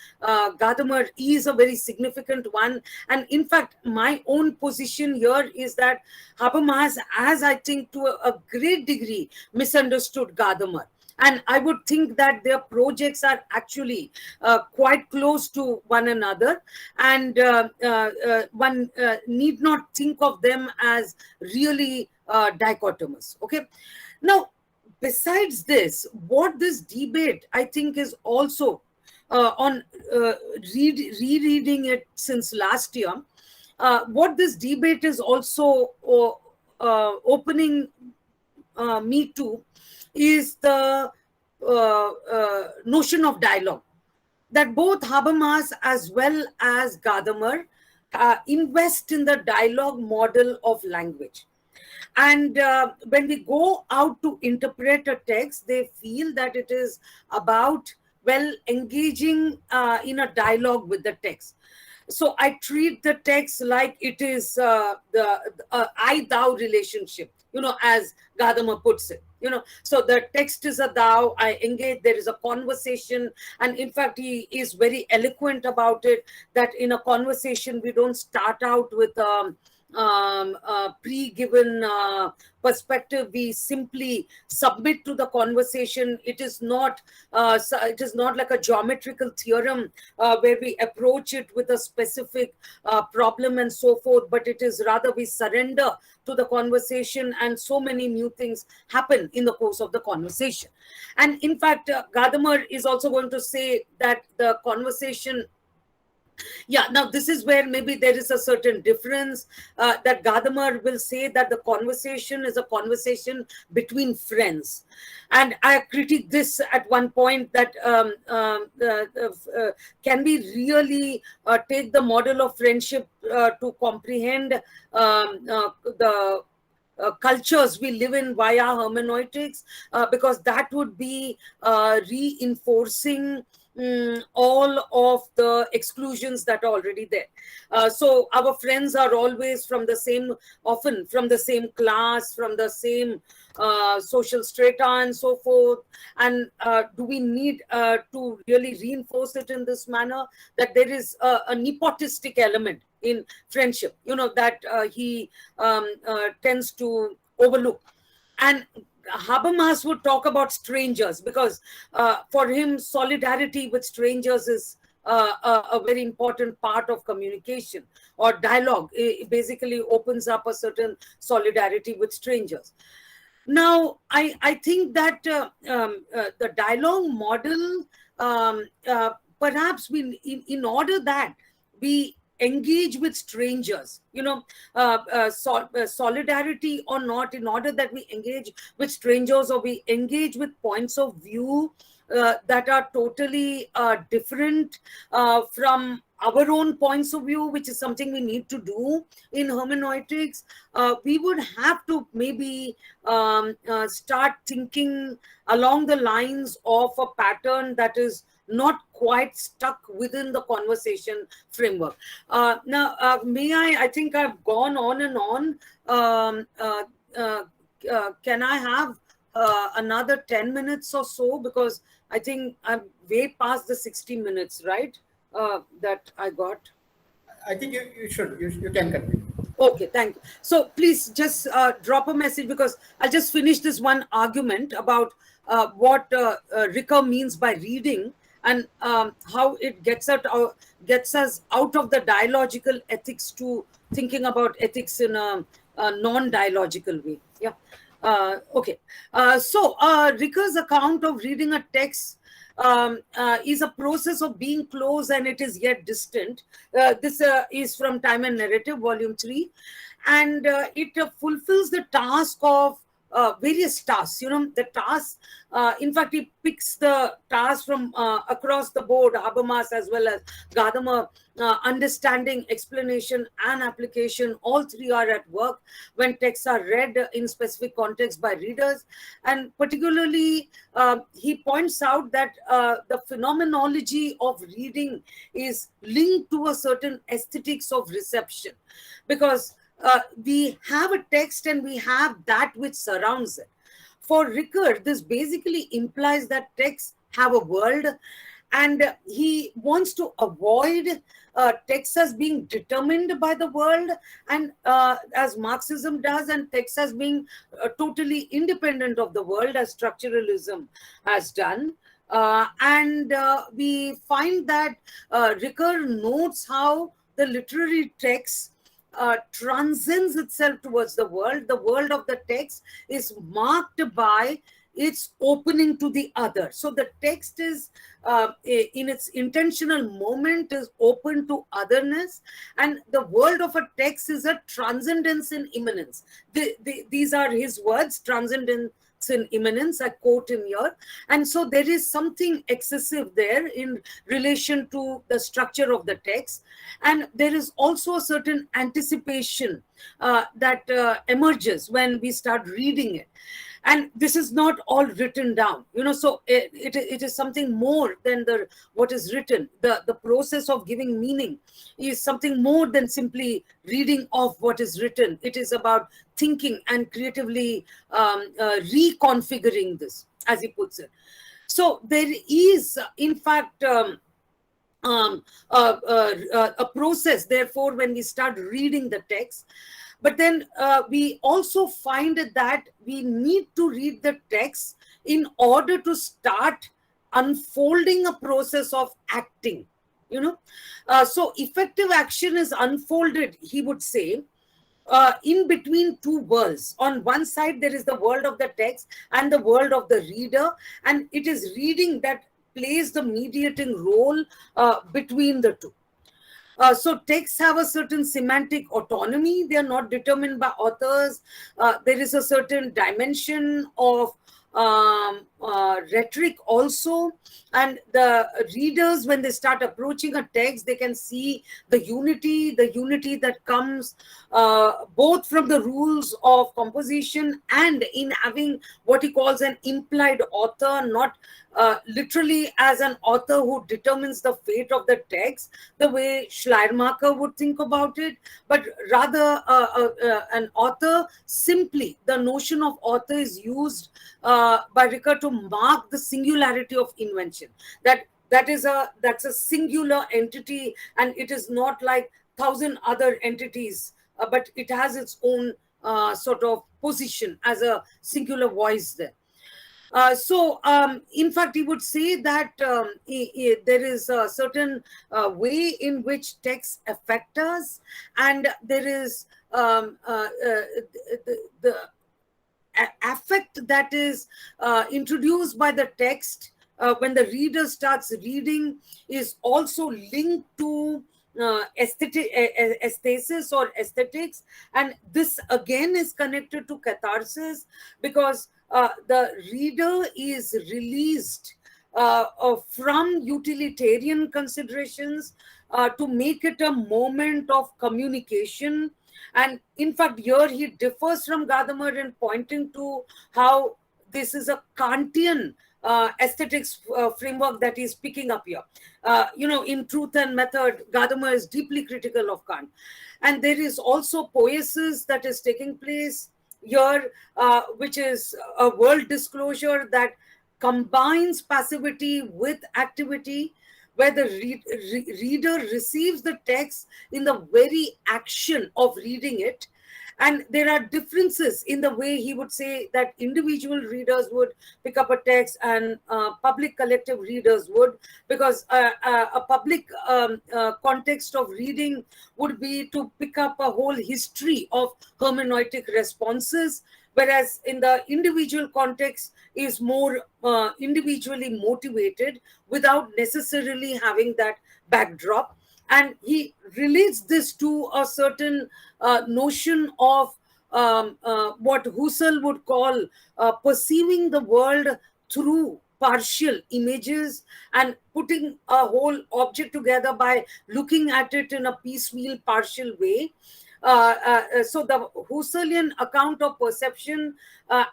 Gadamer is a very significant one. And in fact, my own position here is that Habermas has, I think, to a great degree misunderstood Gadamer. And I would think that their projects are actually quite close to one another. And one need not think of them as really dichotomous. Okay. Now, besides this, what this debate, I think, is also on rereading it since last year, what this debate is also opening me to is the notion of dialogue, that both Habermas as well as Gadamer invest in the dialogue model of language. And when we go out to interpret a text, they feel that it is about, well, engaging in a dialogue with the text. So I treat the text like it is the I-thou relationship, as Gadama puts it. So the text is a thou, I engage, there is a conversation. And in fact, he is very eloquent about it, that in a conversation, we don't start out with pre-given perspective. We simply submit to the conversation. It is not like a geometrical theorem where we approach it with a specific problem and so forth, but it is rather we surrender to the conversation, and so many new things happen in the course of the conversation. And in fact, Gadamer is also going to say that the conversation, now this is where maybe there is a certain difference, that Gadammer will say that the conversation is a conversation between friends. And I critique this at one point, that can we really take the model of friendship to comprehend the cultures we live in via hermeneutics, because that would be reinforcing all of the exclusions that are already there. So our friends are always often from the same class, from the same social strata and so forth. And do we need to really reinforce it in this manner, that there is a nepotistic element in friendship, that he tends to overlook? And Habermas would talk about strangers, because for him, solidarity with strangers is a very important part of communication or dialogue. It basically opens up a certain solidarity with strangers. Now, I think that the dialogue model, perhaps in order that we engage with strangers, solidarity or not, in order that we engage with strangers or we engage with points of view that are totally different from our own points of view, which is something we need to do in hermeneutics. We would have to maybe start thinking along the lines of a pattern that is not quite stuck within the conversation framework. I think I've gone on and on. Can I have another 10 minutes or so? Because I think I'm way past the 60 minutes, right? That I got. I think you can continue. Okay, thank you. So please just drop a message, because I'll just finish this one argument about what Ricoeur means by reading, and how it gets us out of the dialogical ethics to thinking about ethics in a non-dialogical way. Yeah. Okay. So Ricoeur's account of reading a text is a process of being close and it is yet distant. This is from Time and Narrative, Volume 3. And it fulfills the task of various tasks. The task, in fact, he picks the tasks from across the board, Habermas as well as Gadamer. Understanding, explanation, and application, all three are at work when texts are read in specific context by readers. And particularly, he points out that the phenomenology of reading is linked to a certain aesthetics of reception, because we have a text and we have that which surrounds it. For Ricoeur, this basically implies that texts have a world, and he wants to avoid texts as being determined by the world, and as Marxism does, and texts as being totally independent of the world, as structuralism has done. And we find that Ricoeur notes how the literary text transcends itself towards the world. The world of the text is marked by its opening to the other. So the text is, in its intentional moment, is open to otherness, and the world of a text is a transcendence in immanence. These are his words, transcendence in immanence. I quote him here. And so there is something excessive there in relation to the structure of the text. And there is also a certain anticipation that emerges when we start reading it. And this is not all written down, so it is something more than what is written. The process of giving meaning is something more than simply reading of what is written. It is about thinking and creatively reconfiguring this, as he puts it. So there is, in fact, a process, therefore, when we start reading the text. But then we also find that we need to read the text in order to start unfolding a process of acting, so effective action is unfolded, he would say, in between two worlds. On one side, there is the world of the text and the world of the reader, and it is reading that plays the mediating role between the two. So texts have a certain semantic autonomy. They are not determined by authors. There is a certain dimension of rhetoric also. And the readers, when they start approaching a text, they can see the unity that comes both from the rules of composition and in having what he calls an implied author, not literally as an author who determines the fate of the text, the way Schleiermacher would think about it, but rather an author. Simply, the notion of author is used by Ricoeur to mark the singularity of invention. That's a singular entity, and it is not like 1,000 other entities, but it has its own sort of position as a singular voice there. So, in fact, he would say that there is a certain way in which texts affect us, and there is the affect that is introduced by the text when the reader starts reading is also linked to aesthesis or aesthetics. And this again is connected to catharsis, because the reader is released from utilitarian considerations to make it a moment of communication. And in fact, here he differs from Gadhammer in pointing to how this is a Kantian aesthetics framework that he's picking up here. In Truth and Method, Gadamer is deeply critical of Kant. And there is also poiesis that is taking place here, which is a world disclosure that combines passivity with activity, where the reader receives the text in the very action of reading it. And there are differences in the way he would say that individual readers would pick up a text and public collective readers would, because a public context of reading would be to pick up a whole history of hermeneutic responses, whereas in the individual context is more individually motivated without necessarily having that backdrop. And he relates this to a certain notion of what Husserl would call perceiving the world through partial images and putting a whole object together by looking at it in a piecemeal, partial way. So the Husserlian account of perception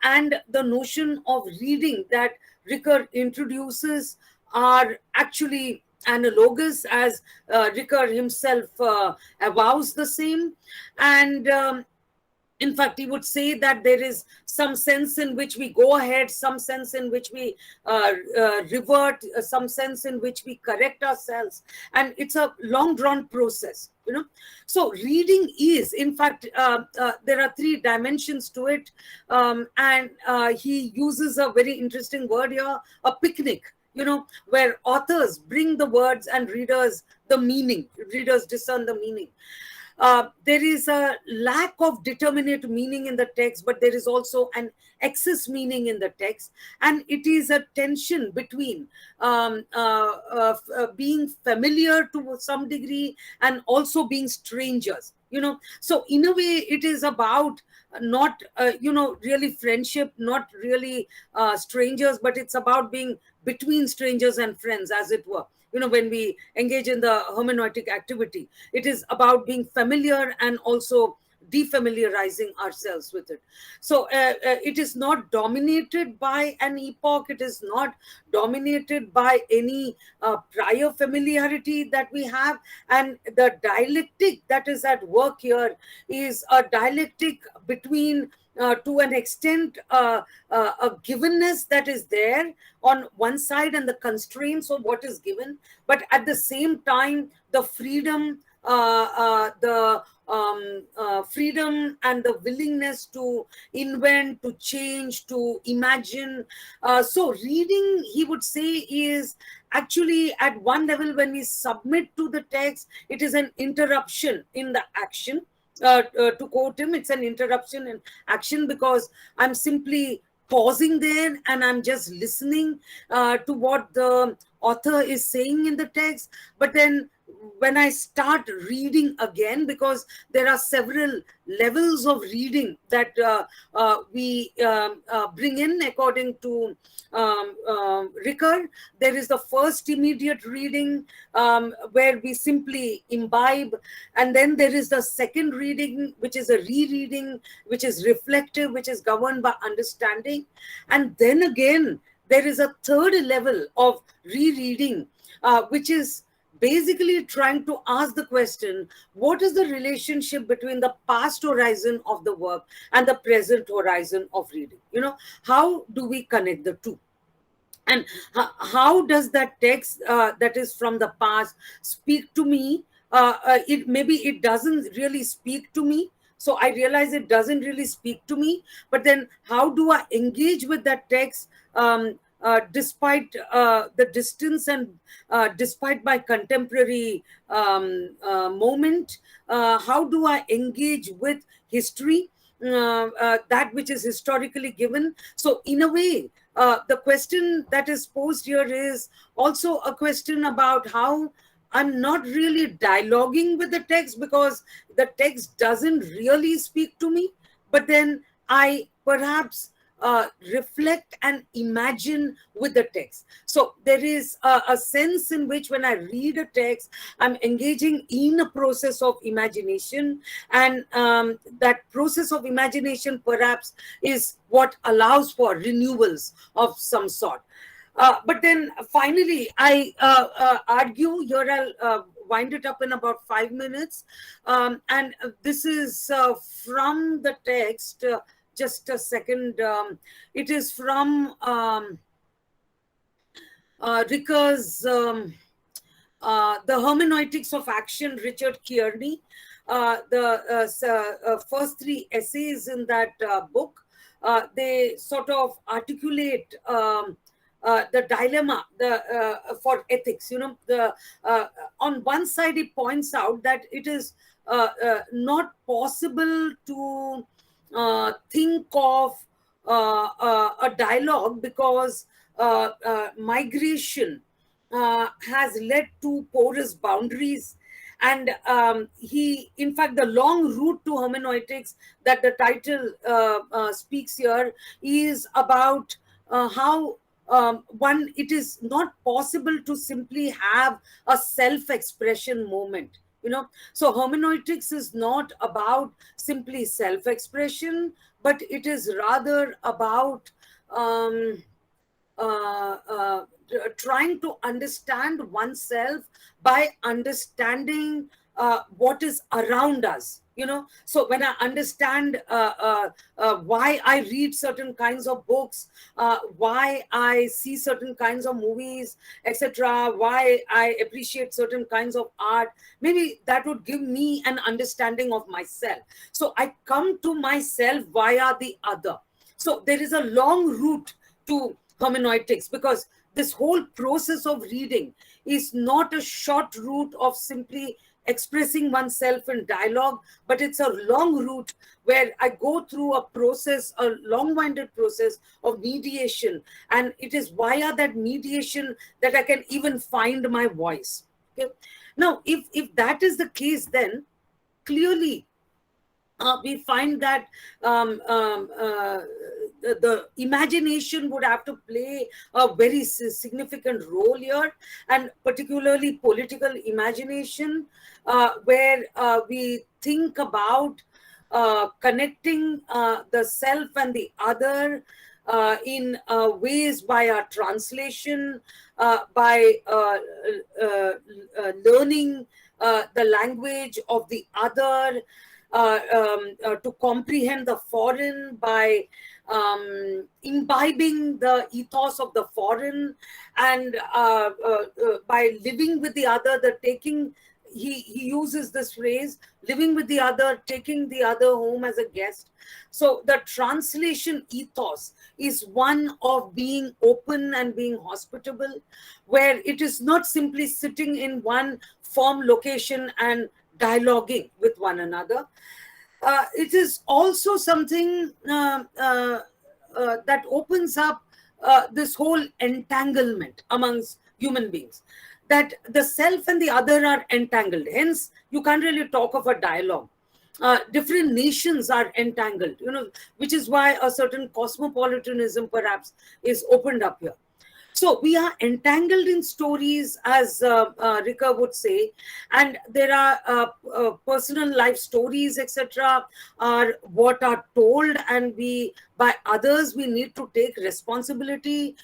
and the notion of reading that Ricoeur introduces are actually analogous, as Ricoeur himself avows the same. And in fact, he would say that there is some sense in which we go ahead, some sense in which we revert, some sense in which we correct ourselves. And it's a long drawn process, So reading is, in fact, there are three dimensions to it. And he uses a very interesting word here, a picnic, where authors bring the words and readers the meaning, readers discern the meaning. There is a lack of determinate meaning in the text, but there is also an excess meaning in the text. And it is a tension between being familiar to some degree and also being strangers. So in a way, it is about not, really friendship, not really strangers, but it's about being between strangers and friends, as it were. When we engage in the hermeneutic activity, it is about being familiar and also defamiliarizing ourselves with it. So it is not dominated by an epoch. It is not dominated by any prior familiarity that we have. And the dialectic that is at work here is a dialectic between to an extent, a givenness that is there on one side and the constraints of what is given, but at the same time, the freedom, freedom and the willingness to invent, to change, to imagine. So reading, he would say, is actually at one level, when we submit to the text, it is an interruption in the action. To quote him, it's an interruption in action, because I'm simply pausing there and I'm just listening to what the author is saying in the text. But then when I start reading again, because there are several levels of reading that we bring in according to Ricoeur. There is the first immediate reading where we simply imbibe, and then there is the second reading, which is a rereading, which is reflective, which is governed by understanding. And then again, there is a third level of rereading, which is basically trying to ask the question, what is the relationship between the past horizon of the work and the present horizon of reading? How do we connect the two? And how does that text that is from the past speak to me? Maybe it doesn't really speak to me. So I realize it doesn't really speak to me. But then how do I engage with that text despite the distance and despite my contemporary moment? How do I engage with history, that which is historically given? So in a way, the question that is posed here is also a question about how I'm not really dialoguing with the text because the text doesn't really speak to me, but then I perhaps reflect and imagine with the text. So there is a sense in which when I read a text, I'm engaging in a process of imagination, and that process of imagination perhaps is what allows for renewals of some sort. But then finally, I argue here, I'll wind it up in about 5 minutes. And this is from the text, just a second. It is from Ricoeurs' The Hermeneutics of Action, Richard Kearney. The first 3 essays in that book, they sort of articulate the dilemma for ethics. On one side, he points out that it is not possible to think of a dialogue because migration has led to porous boundaries. And he, in fact, the long route to hermeneutics that the title speaks here is about how it is not possible to simply have a self-expression moment. So hermeneutics is not about simply self-expression, but it is rather about trying to understand oneself by understanding what is around us. So when I understand why I read certain kinds of books, why I see certain kinds of movies, etc., why I appreciate certain kinds of art, maybe that would give me an understanding of myself. So I come to myself via the other. So there is a long route to hermeneutics, because this whole process of reading is not a short route of simply expressing oneself in dialogue, but it's a long route where I go through a process, a long-winded process of mediation, and it is via that mediation that I can even find my voice. Okay? Now, if that is the case, then clearly we find that the imagination would have to play a very significant role here, and particularly political imagination, where we think about connecting the self and the other in ways by our translation, by learning the language of the other, to comprehend the foreign by imbibing the ethos of the foreign, and by living with the other, he uses this phrase, living with the other, taking the other home as a guest. So the translation ethos is one of being open and being hospitable, where it is not simply sitting in one form location and dialoguing with one another. It is also something that opens up this whole entanglement amongst human beings, that the self and the other are entangled. Hence, you can't really talk of a dialogue. Different nations are entangled, which is why a certain cosmopolitanism perhaps is opened up here. So we are entangled in stories, as Ricoeur would say, and there are personal life stories, etc., are what are told, and by others, we need to take responsibility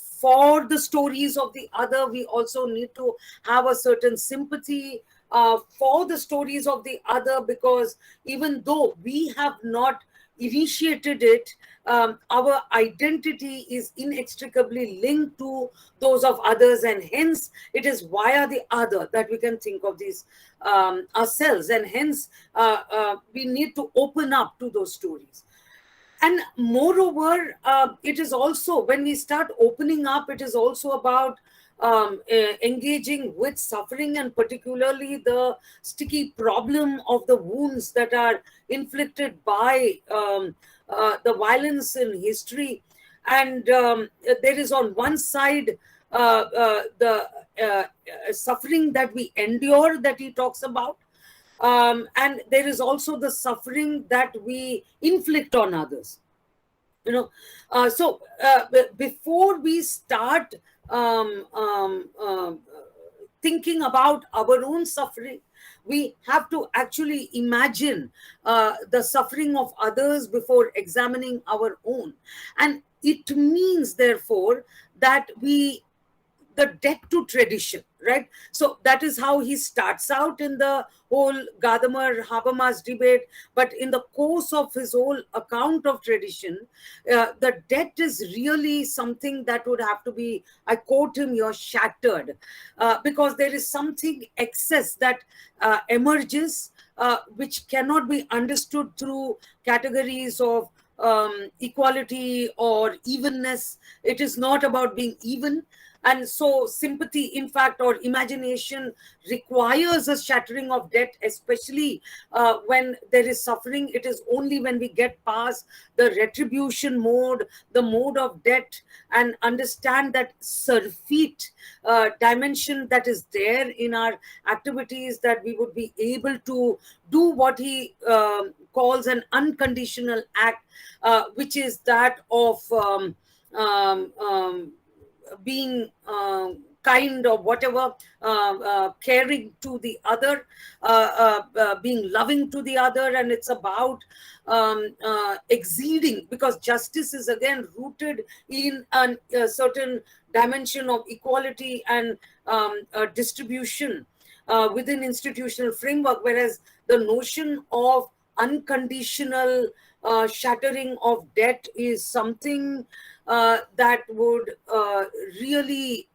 for the stories of the other. We also need to have a certain sympathy for the stories of the other, because even though we have not initiated it, our identity is inextricably linked to those of others, and hence it is via the other that we can think of these ourselves, and hence we need to open up to those stories. And moreover, it is also, when we start opening up, it is also about engaging with suffering, and particularly the sticky problem of the wounds that are inflicted by the violence in history. And there is on one side the suffering that we endure that he talks about. And there is also the suffering that we inflict on others. Before we start um, um, um, thinking about our own suffering, we have to actually imagine the suffering of others before examining our own. And it means, therefore, that the debt to tradition, right? So that is how he starts out in the whole Gadamer Habermas debate. But in the course of his whole account of tradition, the debt is really something that would have to be, I quote him here, shattered, because there is something excess that emerges, which cannot be understood through categories of equality or evenness. It is not about being even. And so sympathy, in fact, or imagination requires a shattering of debt, especially when there is suffering. It is only when we get past the retribution mode, the mode of debt, and understand that surfeit dimension that is there in our activities, that we would be able to do what he calls an unconditional act, which is that of um, um, being kind, or whatever, caring to the other, being loving to the other. And it's about exceeding, because justice is again rooted in a certain dimension of equality and distribution within institutional framework, whereas the notion of unconditional shattering of debt is something that would really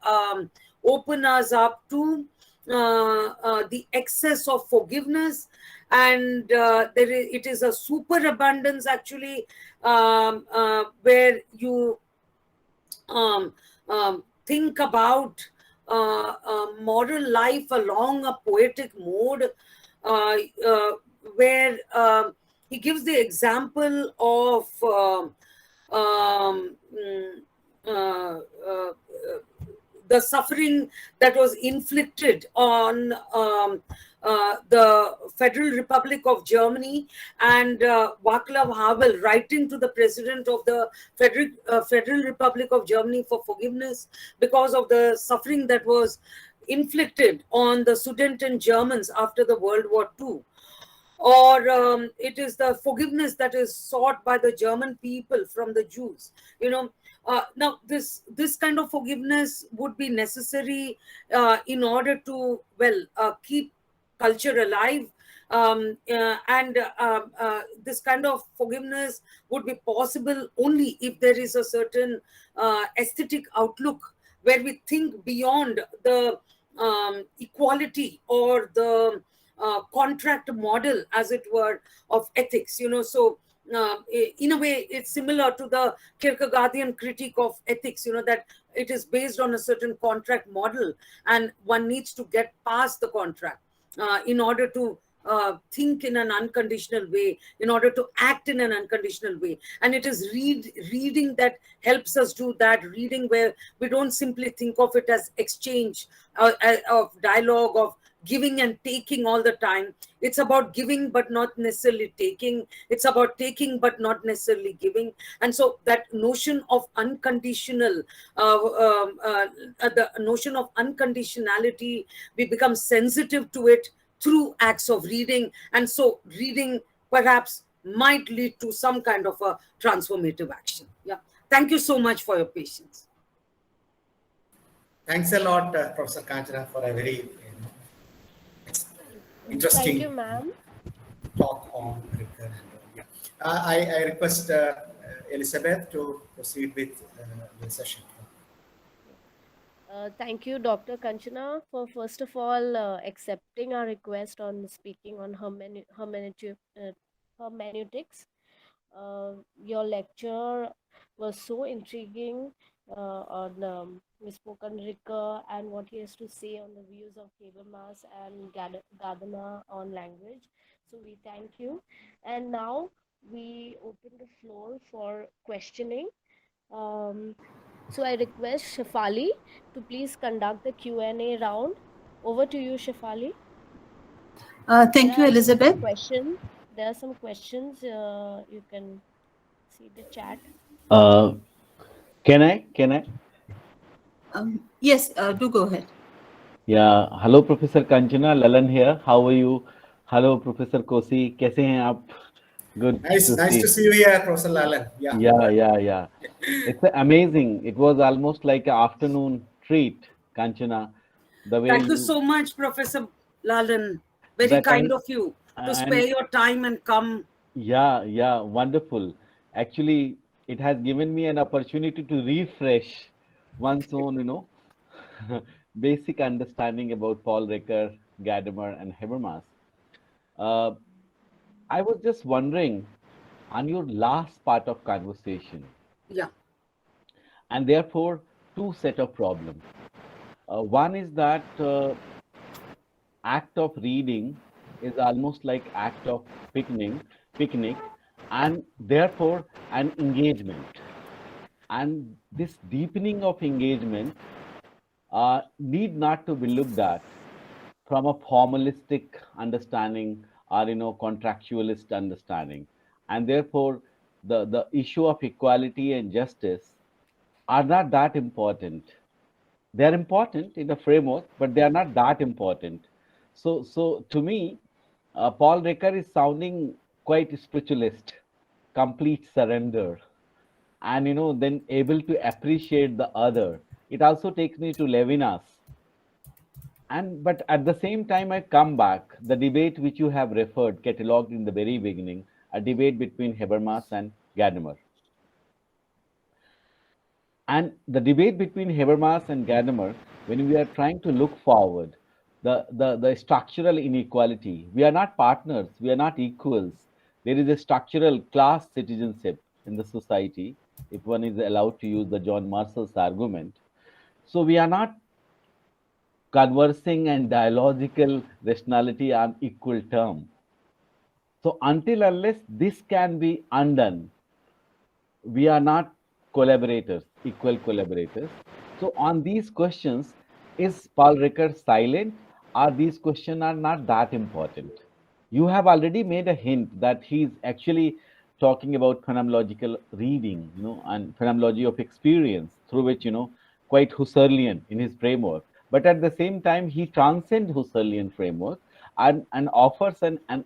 open us up to the excess of forgiveness. And it is a superabundance, actually, where you think about moral life along a poetic mode, uh, uh, where he gives the example of um, mm, uh, uh, the suffering that was inflicted on the Federal Republic of Germany, and Václav Havel writing to the president of the Federal Republic of Germany for forgiveness because of the suffering that was inflicted on the Sudeten Germans after the World War II. Or it is the forgiveness that is sought by the German people from the Jews. Now this kind of forgiveness would be necessary in order to, well, keep culture alive. And this kind of forgiveness would be possible only if there is a certain aesthetic outlook, where we think beyond the equality or the contract model, as it were, of ethics. In a way, it's similar to the Kierkegaardian critique of ethics, that it is based on a certain contract model, and one needs to get past the contract in order to think in an unconditional way, in order to act in an unconditional way. And it is reading that helps us do that, reading where we don't simply think of it as exchange of dialogue, of giving and taking all the time. It's about giving but not necessarily taking. It's about taking but not necessarily giving. And so that notion of unconditional, the notion of unconditionality, we become sensitive to it through acts of reading. And so reading perhaps might lead to some kind of a transformative action. Yeah. Thank you so much for your patience. Thanks a lot, Professor Kanchana, for a very Thank you, interesting ma'am. talk on Ricoeur. Yeah. I request Elizabeth to proceed with the session. Thank you, Dr. Kanchana, for first of all accepting our request on speaking on hermeneutics. Your lecture was so intriguing on spoken Ricoeur and what he has to say on the views of Habermas and Gadama on language. So we thank you. And now we open the floor for questioning. Um, So I request Shefali to please conduct the Q&A round. Over to you, Shefali. Thank There you, are some Elizabeth. questions. There are some questions. You can see the chat. Uh, can I? Can I? Yes, do go ahead. Yeah. Hello, Professor Kanchana. Lalan here. How are you? Hello, Professor Kosi. कैसे हैं आप? Good to Nice see. to see you here, Professor Lalan. Yeah. Yeah, yeah, yeah. It's amazing. It was almost like an afternoon treat, Kanchana. The way Thank you you, so much, Professor Lalan. Very the kind kind, of you to spare and your time and come. yeah, yeah, wonderful. Actually, it has given me an opportunity to refresh one's own, basic understanding about Paul Ricoeur, Gadamer, and Habermas. Uh, I was just wondering on your last part of conversation, Yeah, and therefore two set of problems. One is that act of reading is almost like act of picnic, and therefore an engagement. And this deepening of engagement need not to be looked at from a formalistic understanding or contractualist understanding, and therefore the issue of equality and justice are not that important. They are important in the framework, but they are not that important. So to me, Paul Ricoeur is sounding quite spiritualist, complete surrender, and then able to appreciate the other. It also takes me to Levinas, and but at the same time I come back the debate which you have referred, cataloged in the very beginning, a debate between Habermas and Gadamer. And the debate between Habermas and Gadamer, when we are trying to look forward, the structural inequality, we are not partners, we are not equals. There is a structural class citizenship in the society, if one is allowed to use the John Marshall's argument. So we are not conversing and dialogical rationality on equal term. So until unless this can be undone, we are not collaborators, equal collaborators. So on these questions, is Paul Ricoeur silent, or these questions are not that important? You have already made a hint that he's actually talking about phenomenological reading, and phenomenology of experience, through which, quite Husserlian in his framework. But at the same time, he transcends Husserlian framework and offers an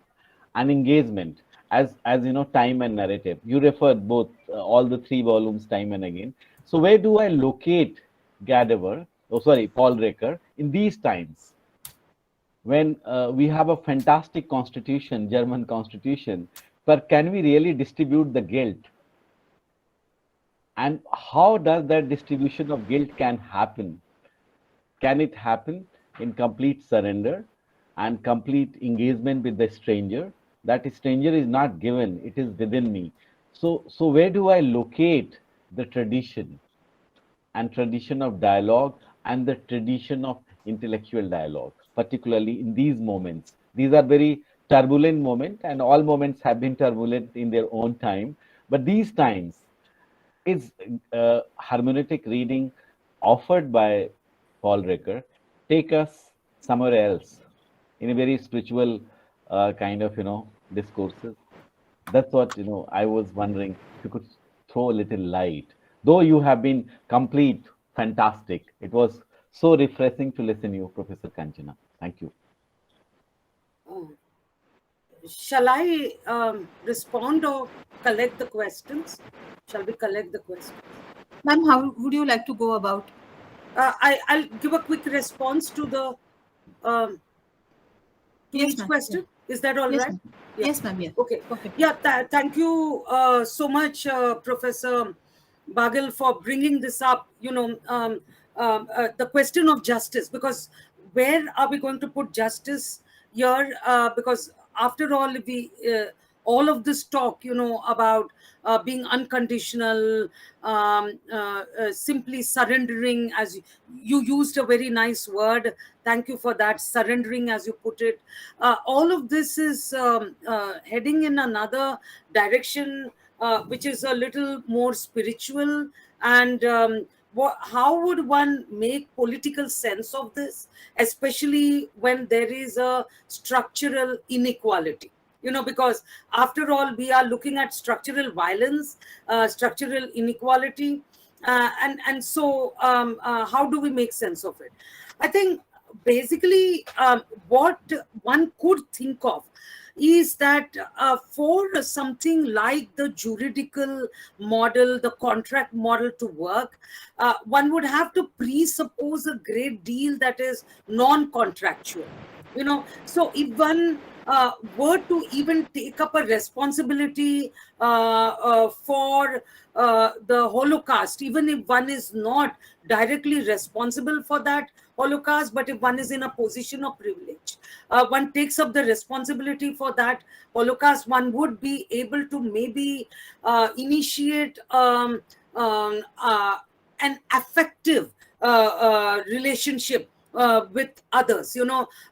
engagement as time and narrative. You referred both all the three volumes time and again. So where do I locate Gadamer, Paul Ricoeur in these times when we have a fantastic constitution, German constitution, but can we really distribute the guilt? And how does that distribution of guilt can happen? Can it happen in complete surrender and complete engagement with the stranger? That stranger is not given, it is within me. So where do I locate the tradition and tradition of dialogue and the tradition of intellectual dialogue, particularly in these moments? These are very turbulent moments, and all moments have been turbulent in their own time. But these times, is hermeneutic reading offered by Paul Ricoeur take us somewhere else in a very spiritual kind of discourses? That's what I was wondering if you could throw a little light. Though you have been complete, fantastic. It was so refreshing to listen to you, Professor Kanchana. Thank you. shall I respond or collect the questions? Shall we collect the questions? Ma'am, how would you like to go about? I'll give a quick response to the to Yes, each ma'am. question. Is that all Yes, right? ma'am. Yeah. Yes, ma'am. Yes. Okay. Perfect. Yeah. Thank you so much, Professor Bagel, for bringing this up. The question of justice, because where are we going to put justice here? Because after all, we all of this talk, about being unconditional, simply surrendering, as you used a very nice word. Thank you for that, surrendering, as you put it. All of this is heading in another direction, which is a little more spiritual, and how would one make political sense of this, especially when there is a structural inequality? Because after all, we are looking at structural violence, structural inequality, and so how do we make sense of it? I think basically what one could think of is that for something like the juridical model, the contract model to work, one would have to presuppose a great deal that is non-contractual. So if one were to even take up a responsibility for the Holocaust, even if one is not directly responsible for that Holocaust, but if one is in a position of privilege, one takes up the responsibility for that Holocaust, one would be able to maybe initiate an affective relationship with others,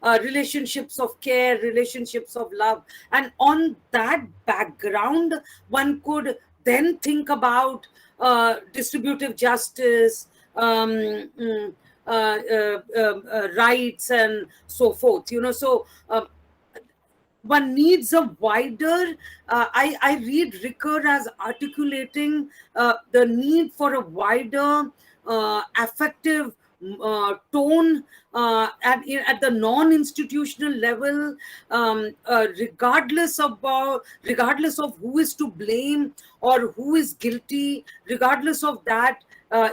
relationships of care, relationships of love. And on that background, one could then think about distributive justice, rights, and so forth. So one needs a wider, I read Ricoeur as articulating the need for a wider affective tone at the non-institutional level, regardless of who is to blame or who is guilty, regardless of that,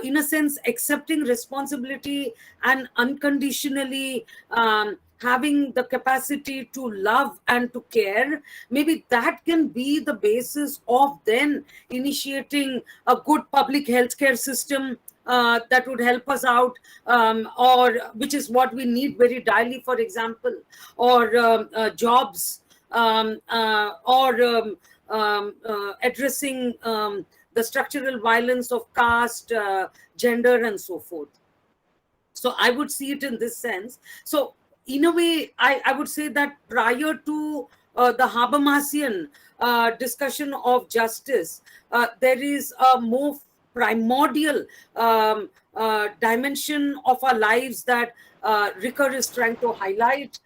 in a sense, accepting responsibility and unconditionally having the capacity to love and to care. Maybe that can be the basis of then initiating a good public healthcare system that would help us out, or which is what we need very direly, for example, or jobs, or addressing the structural violence of caste, gender, and so forth. So I would see it in this sense. So in a way, I would say that prior to the Habermasian discussion of justice, there is a more primordial dimension of our lives that Ricoeur is trying to highlight,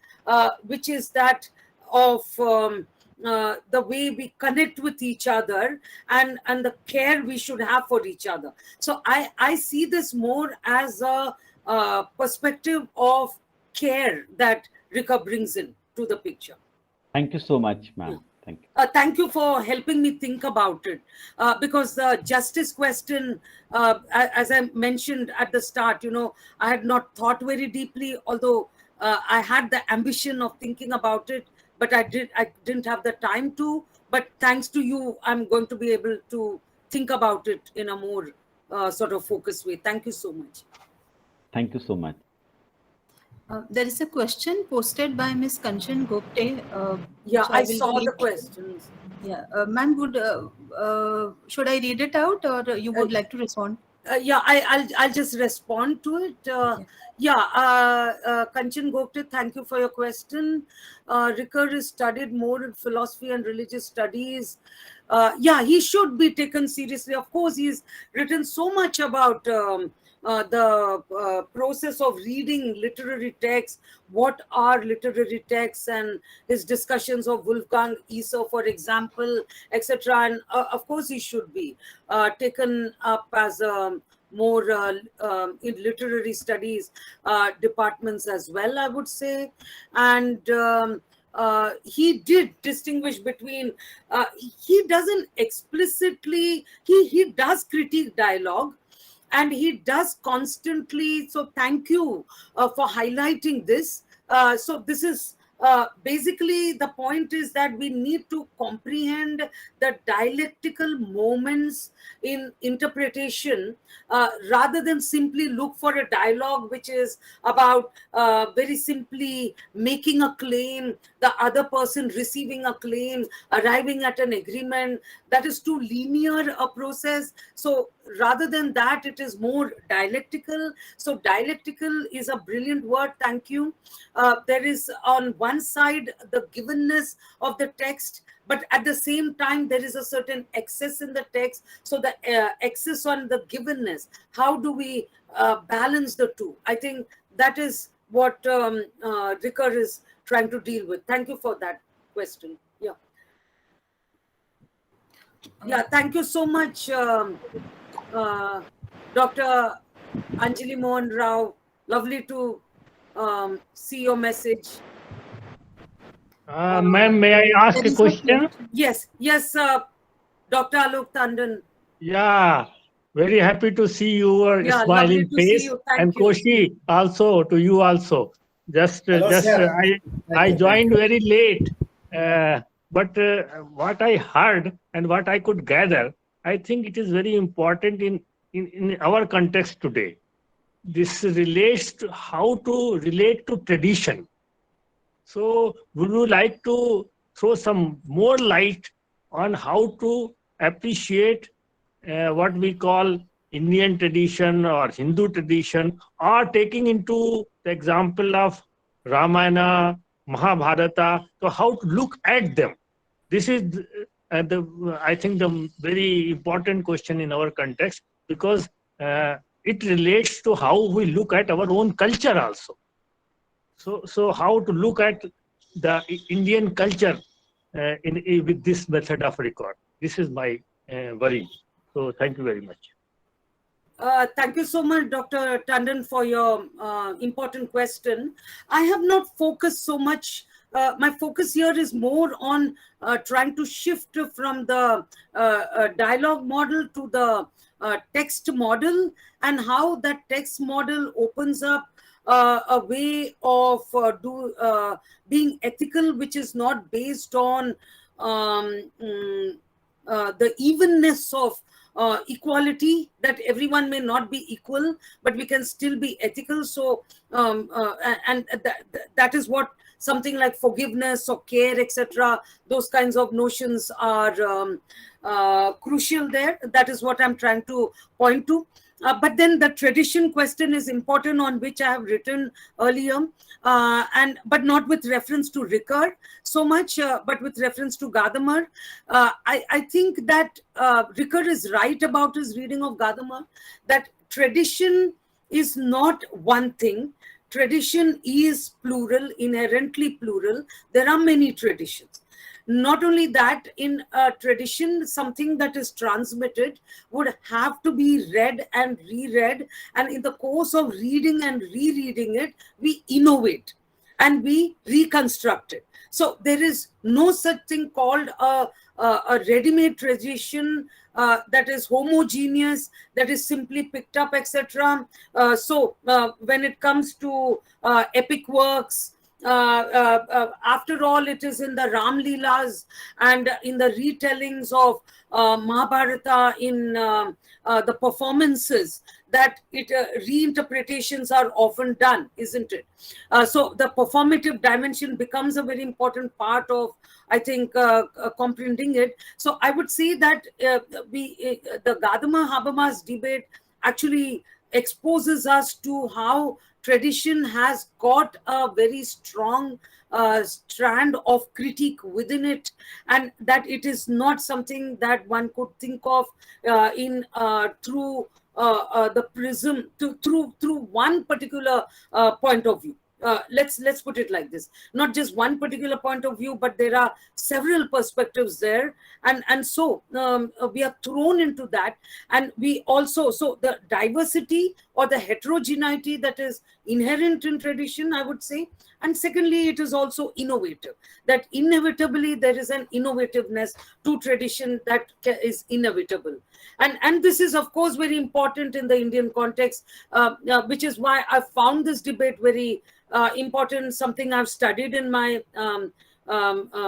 which is that of the way we connect with each other, and the care we should have for each other. So I see this more as a perspective of care that Ricoeur brings in to the picture. Thank you so much, ma'am. Thank you. Thank you for helping me think about it, because the justice question, as I mentioned at the start, I had not thought very deeply, although I had the ambition of thinking about it, but I didn't have the time to. But thanks to you, I'm going to be able to think about it in a more sort of focused way. Thank you so much. Thank you so much. There is a question posted by Ms. Kanchan Gupte. Yeah, which I will saw the read. questions. Yeah, ma'am, should I read it out, or you would like to respond? Yeah, I'll just respond to it. Kanchan Gopte, thank you for your question. Ricoeur is studied more in philosophy and religious studies. He should be taken seriously. Of course, he's written so much about the process of reading literary texts, what are literary texts, and his discussions of Wolfgang Iso, for example, etc. And of course, he should be taken up as more in literary studies departments as well, I would say. And he did distinguish between, he doesn't explicitly, he does critique dialogue, and he does constantly. So thank you for highlighting this. So this is basically the point is that we need to comprehend the dialectical moments in interpretation, rather than simply look for a dialogue which is about very simply making a claim, the other person receiving a claim, arriving at an agreement. That is too linear a process. So rather than that, it is more dialectical. So dialectical is a brilliant word. Thank you. There is on one side the givenness of the text, but at the same time there is a certain excess in the text. So the excess on the givenness, how do we balance the two? I think that is what Ricoeur is trying to deal with. Thank you for that question. Yeah, thank you so much, Dr. Anjali Mohan Rao. Lovely to see your message. Ma'am, may I ask a question? Yes, Dr. Alok Tandon. Yeah, very happy to see your Yeah, lovely smiling to see face. you. Thank And you. Koshi, also to you also. Hello, sir. I joined very late, but what I heard and what I could gather, I think it is very important in our context today. This relates to how to relate to tradition. So would you like to throw some more light on how to appreciate what we call Indian tradition or Hindu tradition, or taking into the example of Ramayana, Mahabharata, so how to look at them? This is I think the very important question in our context, because it relates to how we look at our own culture also. So how to look at the Indian culture with this method of record? This is my worry. So thank you very much. Thank you so much, Dr. Tandon, for your important question. I have not focused so much. My focus here is more on trying to shift from the dialogue model to the text model, and how that text model opens up a way of being ethical, which is not based on the evenness of equality, that everyone may not be equal, but we can still be ethical. So and that is what something like forgiveness or care, etc., those kinds of notions are crucial there. That is what I'm trying to point to. But then the tradition question is important, on which I have written earlier, but not with reference to Ricoeur so much, but with reference to Gadhammar. I think that Ricoeur is right about his reading of Gadhammar, that tradition is not one thing. Tradition is plural, inherently plural. There are many traditions. Not only that, in a tradition, something that is transmitted would have to be read and reread. And in the course of reading and rereading it, we innovate and we reconstruct it. So there is no such thing called a ready-made tradition that is homogeneous, that is simply picked up, etc. So when it comes to epic works, after all, it is in the Ram Leelas and in the retellings of Mahabharata, in the performances, that reinterpretations are often done, isn't it? So the performative dimension becomes a very important part of, I think, comprehending it. So I would say that the Gadama Habermas debate actually exposes us to how tradition has got a very strong strand of critique within it, and that it is not something that one could think of through the prism, through one particular point of view. Let's put it like this: not just one particular point of view, but there are several perspectives there, and so we are thrown into that. And we also, so the diversity or the heterogeneity that is inherent in tradition, I would say. And secondly, it is also innovative, that inevitably there is an innovativeness to tradition that is inevitable. And this is, of course, very important in the Indian context, which is why I found this debate very important, something I've studied in my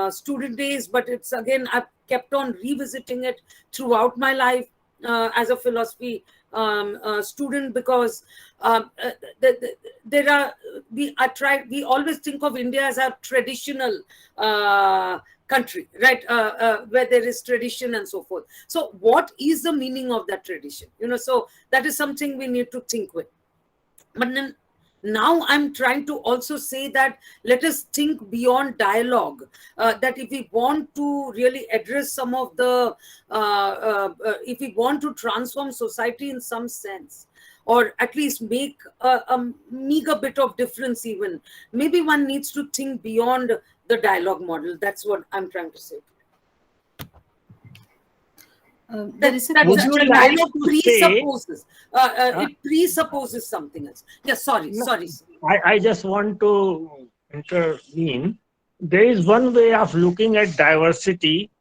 student days, but it's, again, I've kept on revisiting it throughout my life as a philosophy student, because we always think of India as a traditional country, right, where there is tradition and so forth. So what is the meaning of that tradition? So that is something we need to think with. But then now I'm trying to also say that let us think beyond dialogue, that if we want to really address some of the, if we want to transform society in some sense, or at least make a meager bit of difference even, maybe one needs to think beyond the dialogue model. That's what I'm trying to say. There is a That Would you such a like dialogue to say- presupposes, it presupposes something else. Yeah, sorry. I just want to intervene. There is one way of looking at diversity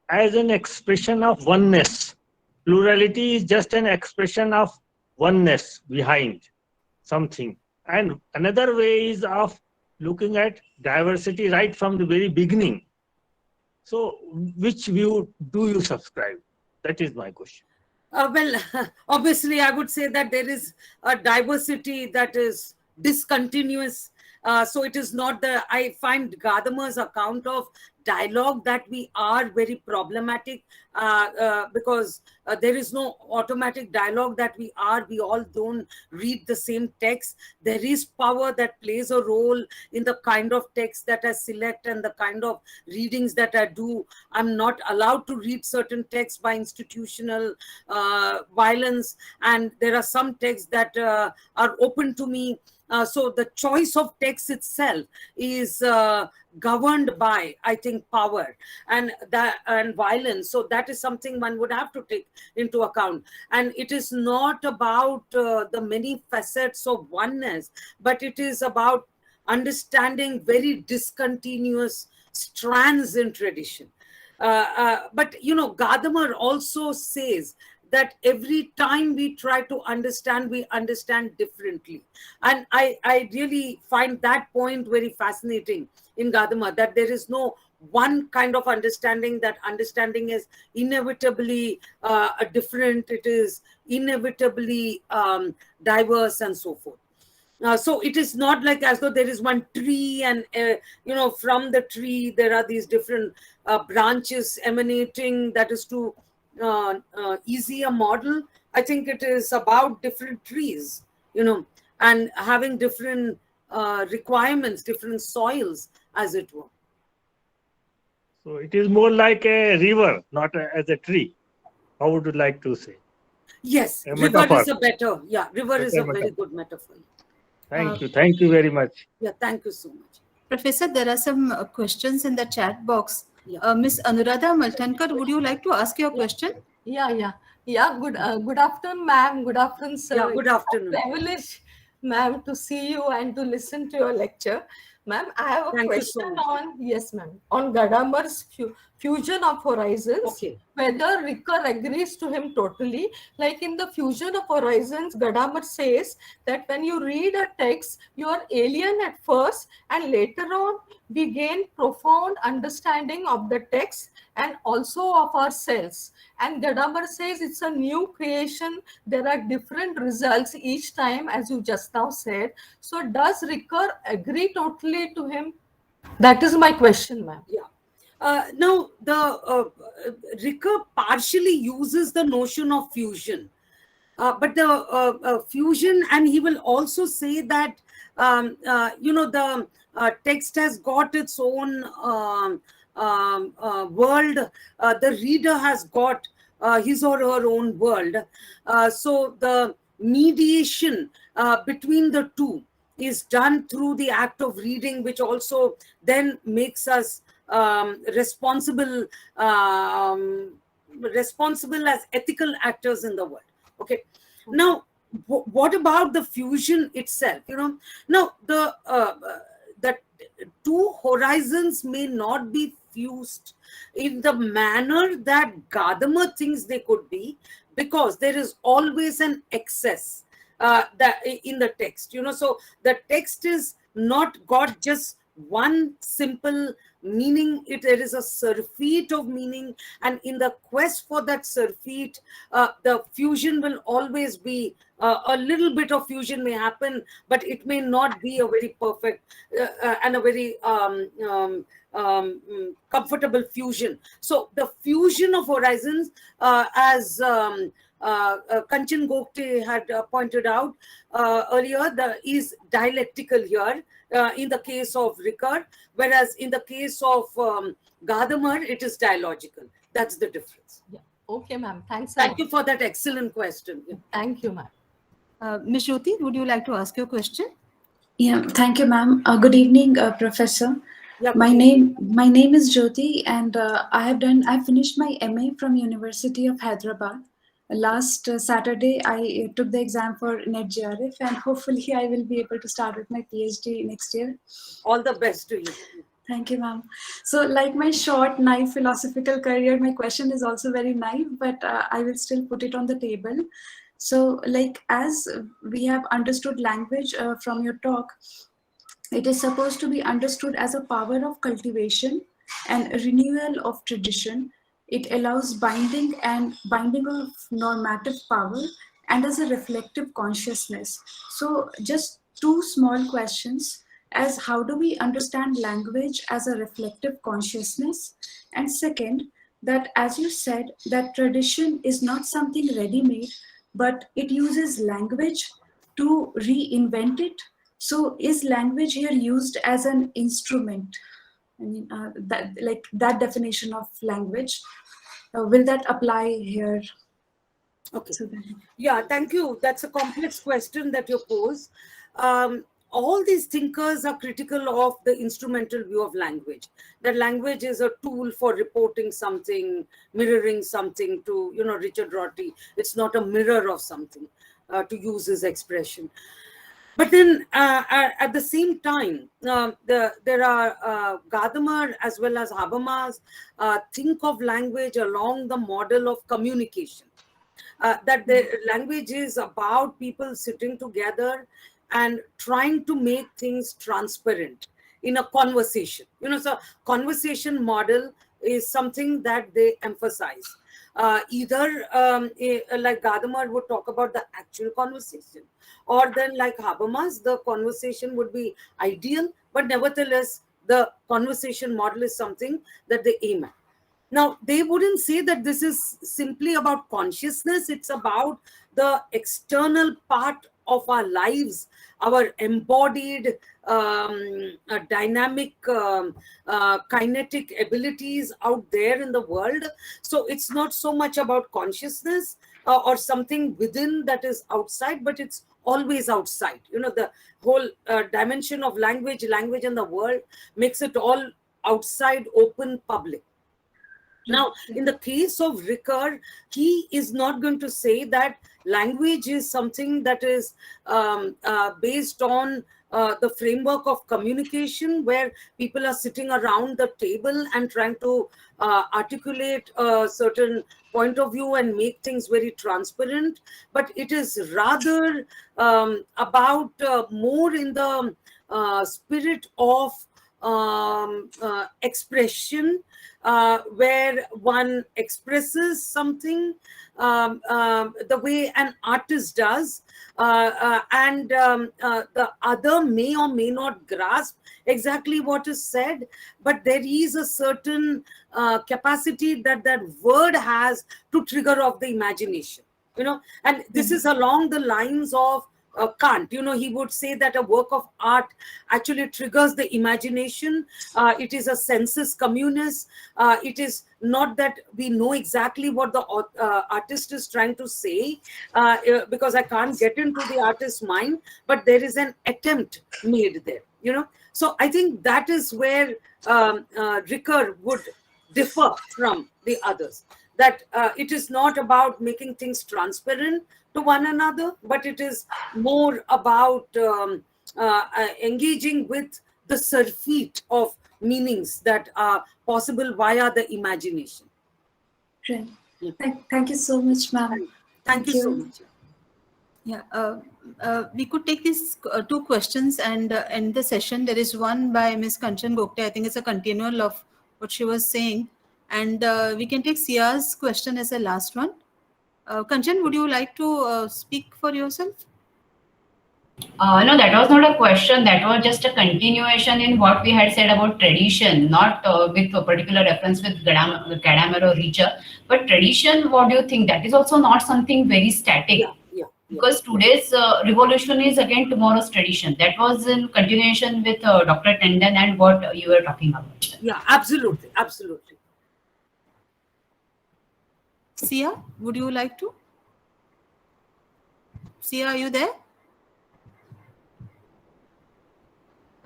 as an expression of oneness. Plurality is just an expression of oneness behind something. And another way is of looking at diversity right from the very beginning. So which view do you subscribe? That is my question. Well, obviously, I would say that there is a diversity that is discontinuous. So it is not I find Gadhamar's account of dialogue that we are very problematic, because there is no automatic dialogue that we all don't read the same text. There is power that plays a role in the kind of text that I select and the kind of readings that I do. I'm not allowed to read certain texts by institutional violence, and there are some texts that are open to me. So the choice of text itself is governed by, I think, power and violence. So that is something one would have to take into account. And it is not about the many facets of oneness, but it is about understanding very discontinuous strands in tradition. But Gadamer also says that every time we try to understand, we understand differently. And I really find that point very fascinating in Gadama, that there is no one kind of understanding, that understanding is inevitably different, it is inevitably diverse and so forth. So it is not like as though there is one tree and, from the tree, there are these different branches emanating, that is to easy a model. I think it is about different trees, and having different requirements, different soils, as it were. So it is more like a river, not as a tree. How would you like to say? Yes, A river metaphor. is a better, river is a Better very metaphor. good metaphor. Thank you very much. Yeah, thank you so much. Professor, there are some questions in the chat box. Yeah. Miss Anuradha Maltankar, would you like to ask your question? Yeah. Good afternoon, ma'am. Good afternoon, sir. Yeah, good afternoon. It's a privilege, ma'am, to see you and to listen to your lecture. Ma'am, I have a Thank you so question much. on Gadammer's fusion of horizons. Okay. Whether Ricoeur agrees to him totally. Like in the fusion of horizons, Gadammer says that when you read a text, you are alien at first, and later on we gain profound understanding of the text and also of ourselves. And Gadammer says it's a new creation. There are different results each time, as you just now said. So does Ricoeur agree totally to him? That is my question, ma'am. Yeah. Now, the Ricoeur partially uses the notion of fusion. But the fusion, and he will also say that, the text has got its own world. The reader has got his or her own world. So the mediation between the two is done through the act of reading, which also then makes us responsible as ethical actors in the world. Okay. Now, what about the fusion itself? Now the two horizons may not be fused in the manner that Gadamer thinks they could be, because there is always an excess that in the text. So the text is not got just one simple meaning. There is a surfeit of meaning, and in the quest for that surfeit, the fusion will always be a little bit of fusion may happen, but it may not be a very perfect and a very comfortable fusion. So the fusion of horizons, as Kanchan Gokte had pointed out earlier, is dialectical here in the case of Ricoeur, whereas in the case of Gadamer, it is dialogical. That's the difference. Yeah. Okay, ma'am. Thanks. Thank you for that excellent question. Yeah. Thank you, ma'am. Ms. Jyoti, would you like to ask your question? Yeah, thank you, ma'am. Good evening, Professor. Yeah, My name is Jyoti, and I finished my MA from University of Hyderabad. Last Saturday, I took the exam for NET GRF, and hopefully, I will be able to start with my PhD next year. All the best to you. Thank you, ma'am. So, like my short, naive philosophical career, my question is also very naive, but I will still put it on the table. So, like, as we have understood language from your talk, it is supposed to be understood as a power of cultivation and renewal of tradition. It allows binding of normative power and as a reflective consciousness. So, just two small questions as how do we understand language as a reflective consciousness? And second, that as you said, that tradition is not something ready-made, but it uses language to reinvent it. So is language here used as an instrument? I mean, that definition of language, will that apply here? Okay. Yeah, thank you. That's a complex question that you pose. All these thinkers are critical of the instrumental view of language. That language is a tool for reporting something, mirroring something, to, Richard Rorty. It's not a mirror of something, to use his expression. But then at the same time, there are Gadhammar as well as Habermas think of language along the model of communication. That the language is about people sitting together and trying to make things transparent in a conversation. So conversation model is something that they emphasize. Either like Gadammer would talk about the actual conversation, or then like Habermas, the conversation would be ideal, but nevertheless, the conversation model is something that they aim at. Now, they wouldn't say that this is simply about consciousness. It's about the external part of our lives, our embodied dynamic kinetic abilities out there in the world. So it's not so much about consciousness or something within that is outside, but it's always outside. The whole dimension of language and the world makes it all outside, open, public. Now, in the case of Ricoeur, he is not going to say that language is something that is based on the framework of communication, where people are sitting around the table and trying to articulate a certain point of view and make things very transparent. But it is rather about more in the spirit of expression, where one expresses something the way an artist does, and the other may or may not grasp exactly what is said, but there is a certain capacity that word has to trigger off the imagination, and this is along the lines of Kant. He would say that a work of art actually triggers the imagination. It is a sensus communis. It is not that we know exactly what the artist is trying to say, because I can't get into the artist's mind, but there is an attempt made there, So I think that is where Ricoeur would differ from the others. That it is not about making things transparent to one another, but it is more about engaging with the surfeit of meanings that are possible via the imagination. Right. Yeah. Thank you so much, ma'am. Thank you so much. Yeah, we could take these two questions and end the session. There is one by Ms. Kanchan Gokte. I think it's a continual of what she was saying. And we can take Sia's question as the last one. Kanchan, would you like to speak for yourself? No, that was not a question. That was just a continuation in what we had said about tradition, not with a particular reference with Gadamer or Ricoeur. But tradition, what do you think? That is also not something very static. Because today's revolution is again tomorrow's tradition. That was in continuation with Dr. Tendon and what you were talking about. Yeah, absolutely, absolutely. Sia, would you like to? Sia, are you there?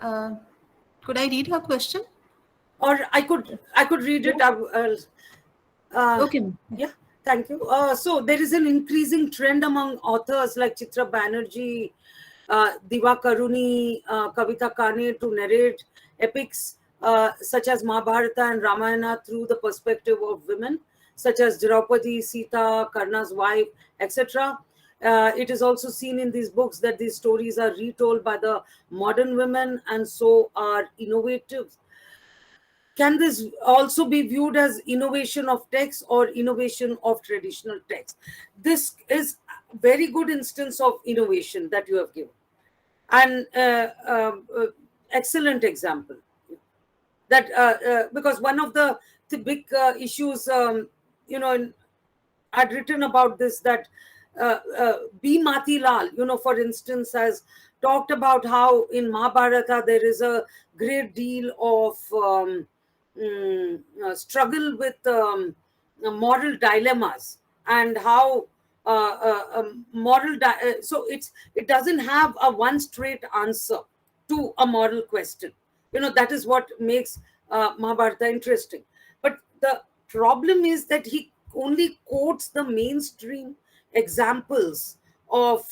Could I read her question? Or I could read it. Okay. Yeah, thank you. So there is an increasing trend among authors like Chitra Banerjee, Diva Karuni, Kavita Kane to narrate epics such as Mahabharata and Ramayana through the perspective of women, such as Draupadi, Sita, Karna's wife, etc. It is also seen in these books that these stories are retold by the modern women and so are innovative. Can this also be viewed as innovation of text or innovation of traditional text? This is a very good instance of innovation that you have given. And excellent example. That because one of the big issues, I'd written about this, that B. Matilal, for instance, has talked about how in Mahabharata there is a great deal of struggle with moral dilemmas and how so it doesn't have a one straight answer to a moral question. That is what makes Mahabharata interesting. But the problem is that he only quotes the mainstream examples of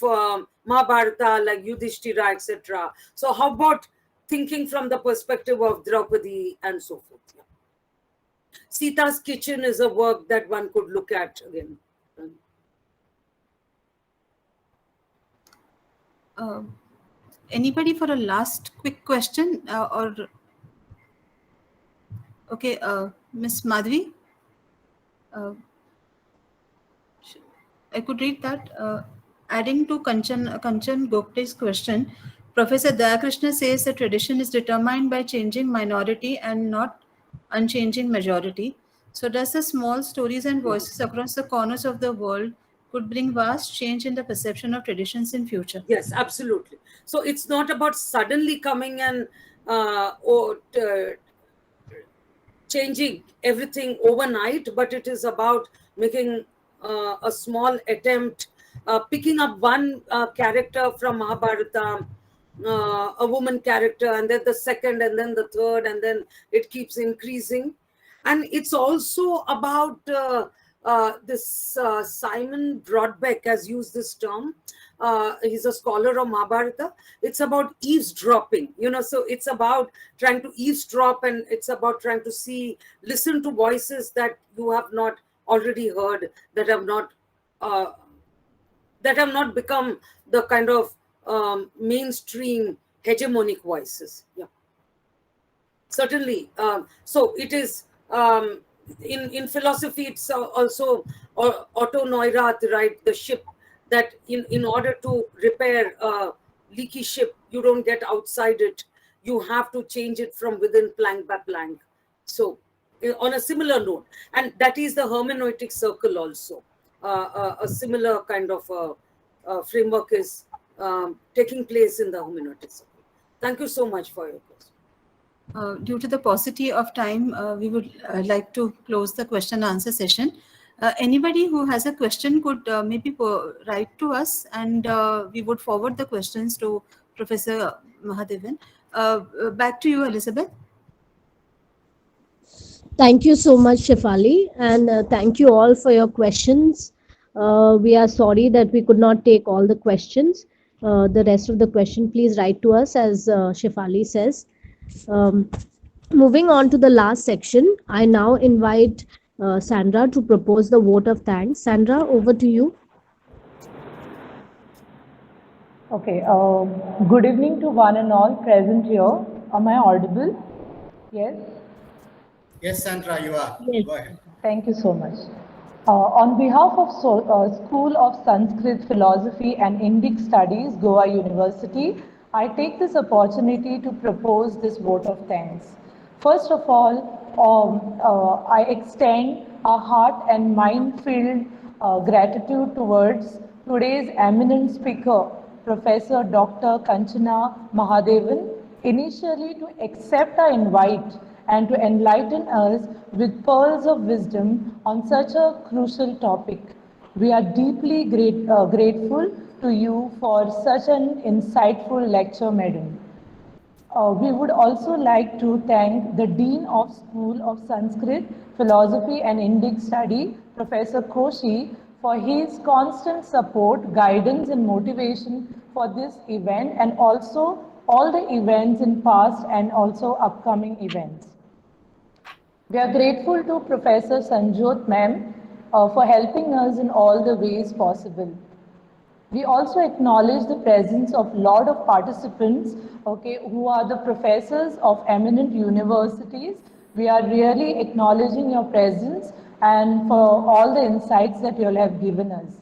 Mahabharata, like Yudhishthira, etc. So how about thinking from the perspective of Draupadi and so forth? Yeah. Sita's Kitchen is a work that one could look at again. Anybody for a last quick question okay, Miss Madhvi, I could read that. Adding to Kanchan Gopte's question, Professor Dayakrishna says that tradition is determined by changing minority and not unchanging majority. So does the small stories and voices across the corners of the world could bring vast change in the perception of traditions in future? Yes, absolutely. So it's not about suddenly coming and changing everything overnight, but it is about making a small attempt, picking up one character from Mahabharata, a woman character, and then the second, and then the third, and then it keeps increasing. And it's also about this Simon Brodbeck has used this term. He's a scholar of Mahabharata. It's about eavesdropping, so it's about trying to eavesdrop, and it's about trying to listen to voices that you have not already heard, that have not become the kind of mainstream hegemonic voices. Yeah, certainly. So it is in philosophy. It's also Otto Neurath, right? The ship, that in order to repair a leaky ship, you don't get outside it. You have to change it from within, plank by plank. So on a similar note, and that is the hermeneutic circle also. A similar kind of framework is taking place in the hermeneutic circle. Thank you so much for your question. Due to the paucity of time, we would like to close the question and answer session. Anybody who has a question could maybe write to us, and we would forward the questions to Professor Mahadevan. Back to you, Elizabeth. Thank you so much, Shefali, and thank you all for your questions. We are sorry that we could not take all the questions. The rest of the question, please write to us, as Shefali says. Moving on to the last section, I now invite Sandra to propose the vote of thanks. Sandra, over to you. Okay. Good evening to one and all present here. Am I audible? Yes? Yes, Sandra, you are. Yes. Go ahead. Thank you so much. On behalf of School of Sanskrit Philosophy and Indic Studies, Goa University, I take this opportunity to propose this vote of thanks. First of all, I extend a heart and mind-filled gratitude towards today's eminent speaker, Professor Dr. Kanchana Mahadevan, initially to accept our invite and to enlighten us with pearls of wisdom on such a crucial topic. We are deeply grateful to you for such an insightful lecture, madam. We would also like to thank the Dean of School of Sanskrit, Philosophy and Indic Study, Professor Koshi, for his constant support, guidance and motivation for this event and also all the events in past and also upcoming events. We are grateful to Professor Sanjot ma'am for helping us in all the ways possible. We also acknowledge the presence of lot of participants, who are the professors of eminent universities. We are really acknowledging your presence and for all the insights that you all have given us.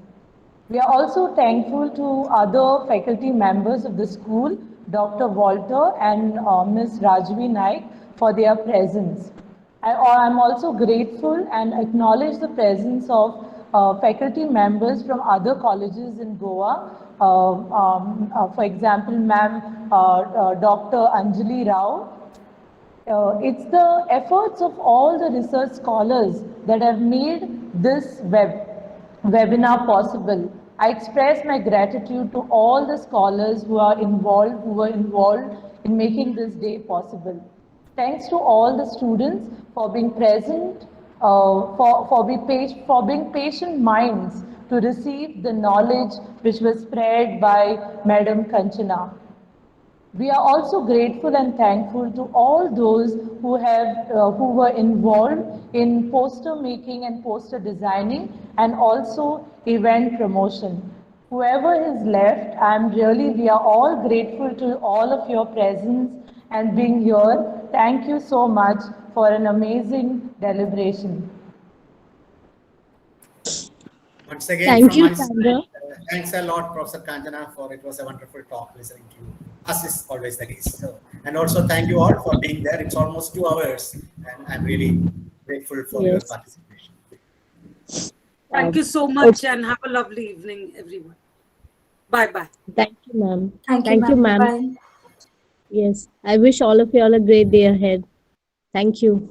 We are also thankful to other faculty members of the school, Dr. Walter and Ms. Rajvi Naik, for their presence. I'm also grateful and acknowledge the presence of faculty members from other colleges in Goa. For example, ma'am, Dr. Anjali Rao. It's the efforts of all the research scholars that have made this webinar possible. I express my gratitude to all the scholars who were involved in making this day possible. Thanks to all the students for being present, for being patient minds to receive the knowledge which was spread by Madam Kanchana. We are also grateful and thankful to all those who were involved in poster making and poster designing and also event promotion. Whoever is left, we are all grateful to all of your presence and being here. Thank you so much for an amazing deliberation. Once again, Thank from you, my side, Sandra. thanks a lot, Professor Kanchana, for it was a wonderful talk listening to you, as is always the case. So, and also thank you all for being there. It's almost 2 hours, and I'm really grateful for your Yes. participation. Thank you so much and have a lovely evening, everyone. Bye-bye. Thank you, ma'am. Thank you, ma'am. Bye. Yes. I wish all of you all a great day ahead. Thank you.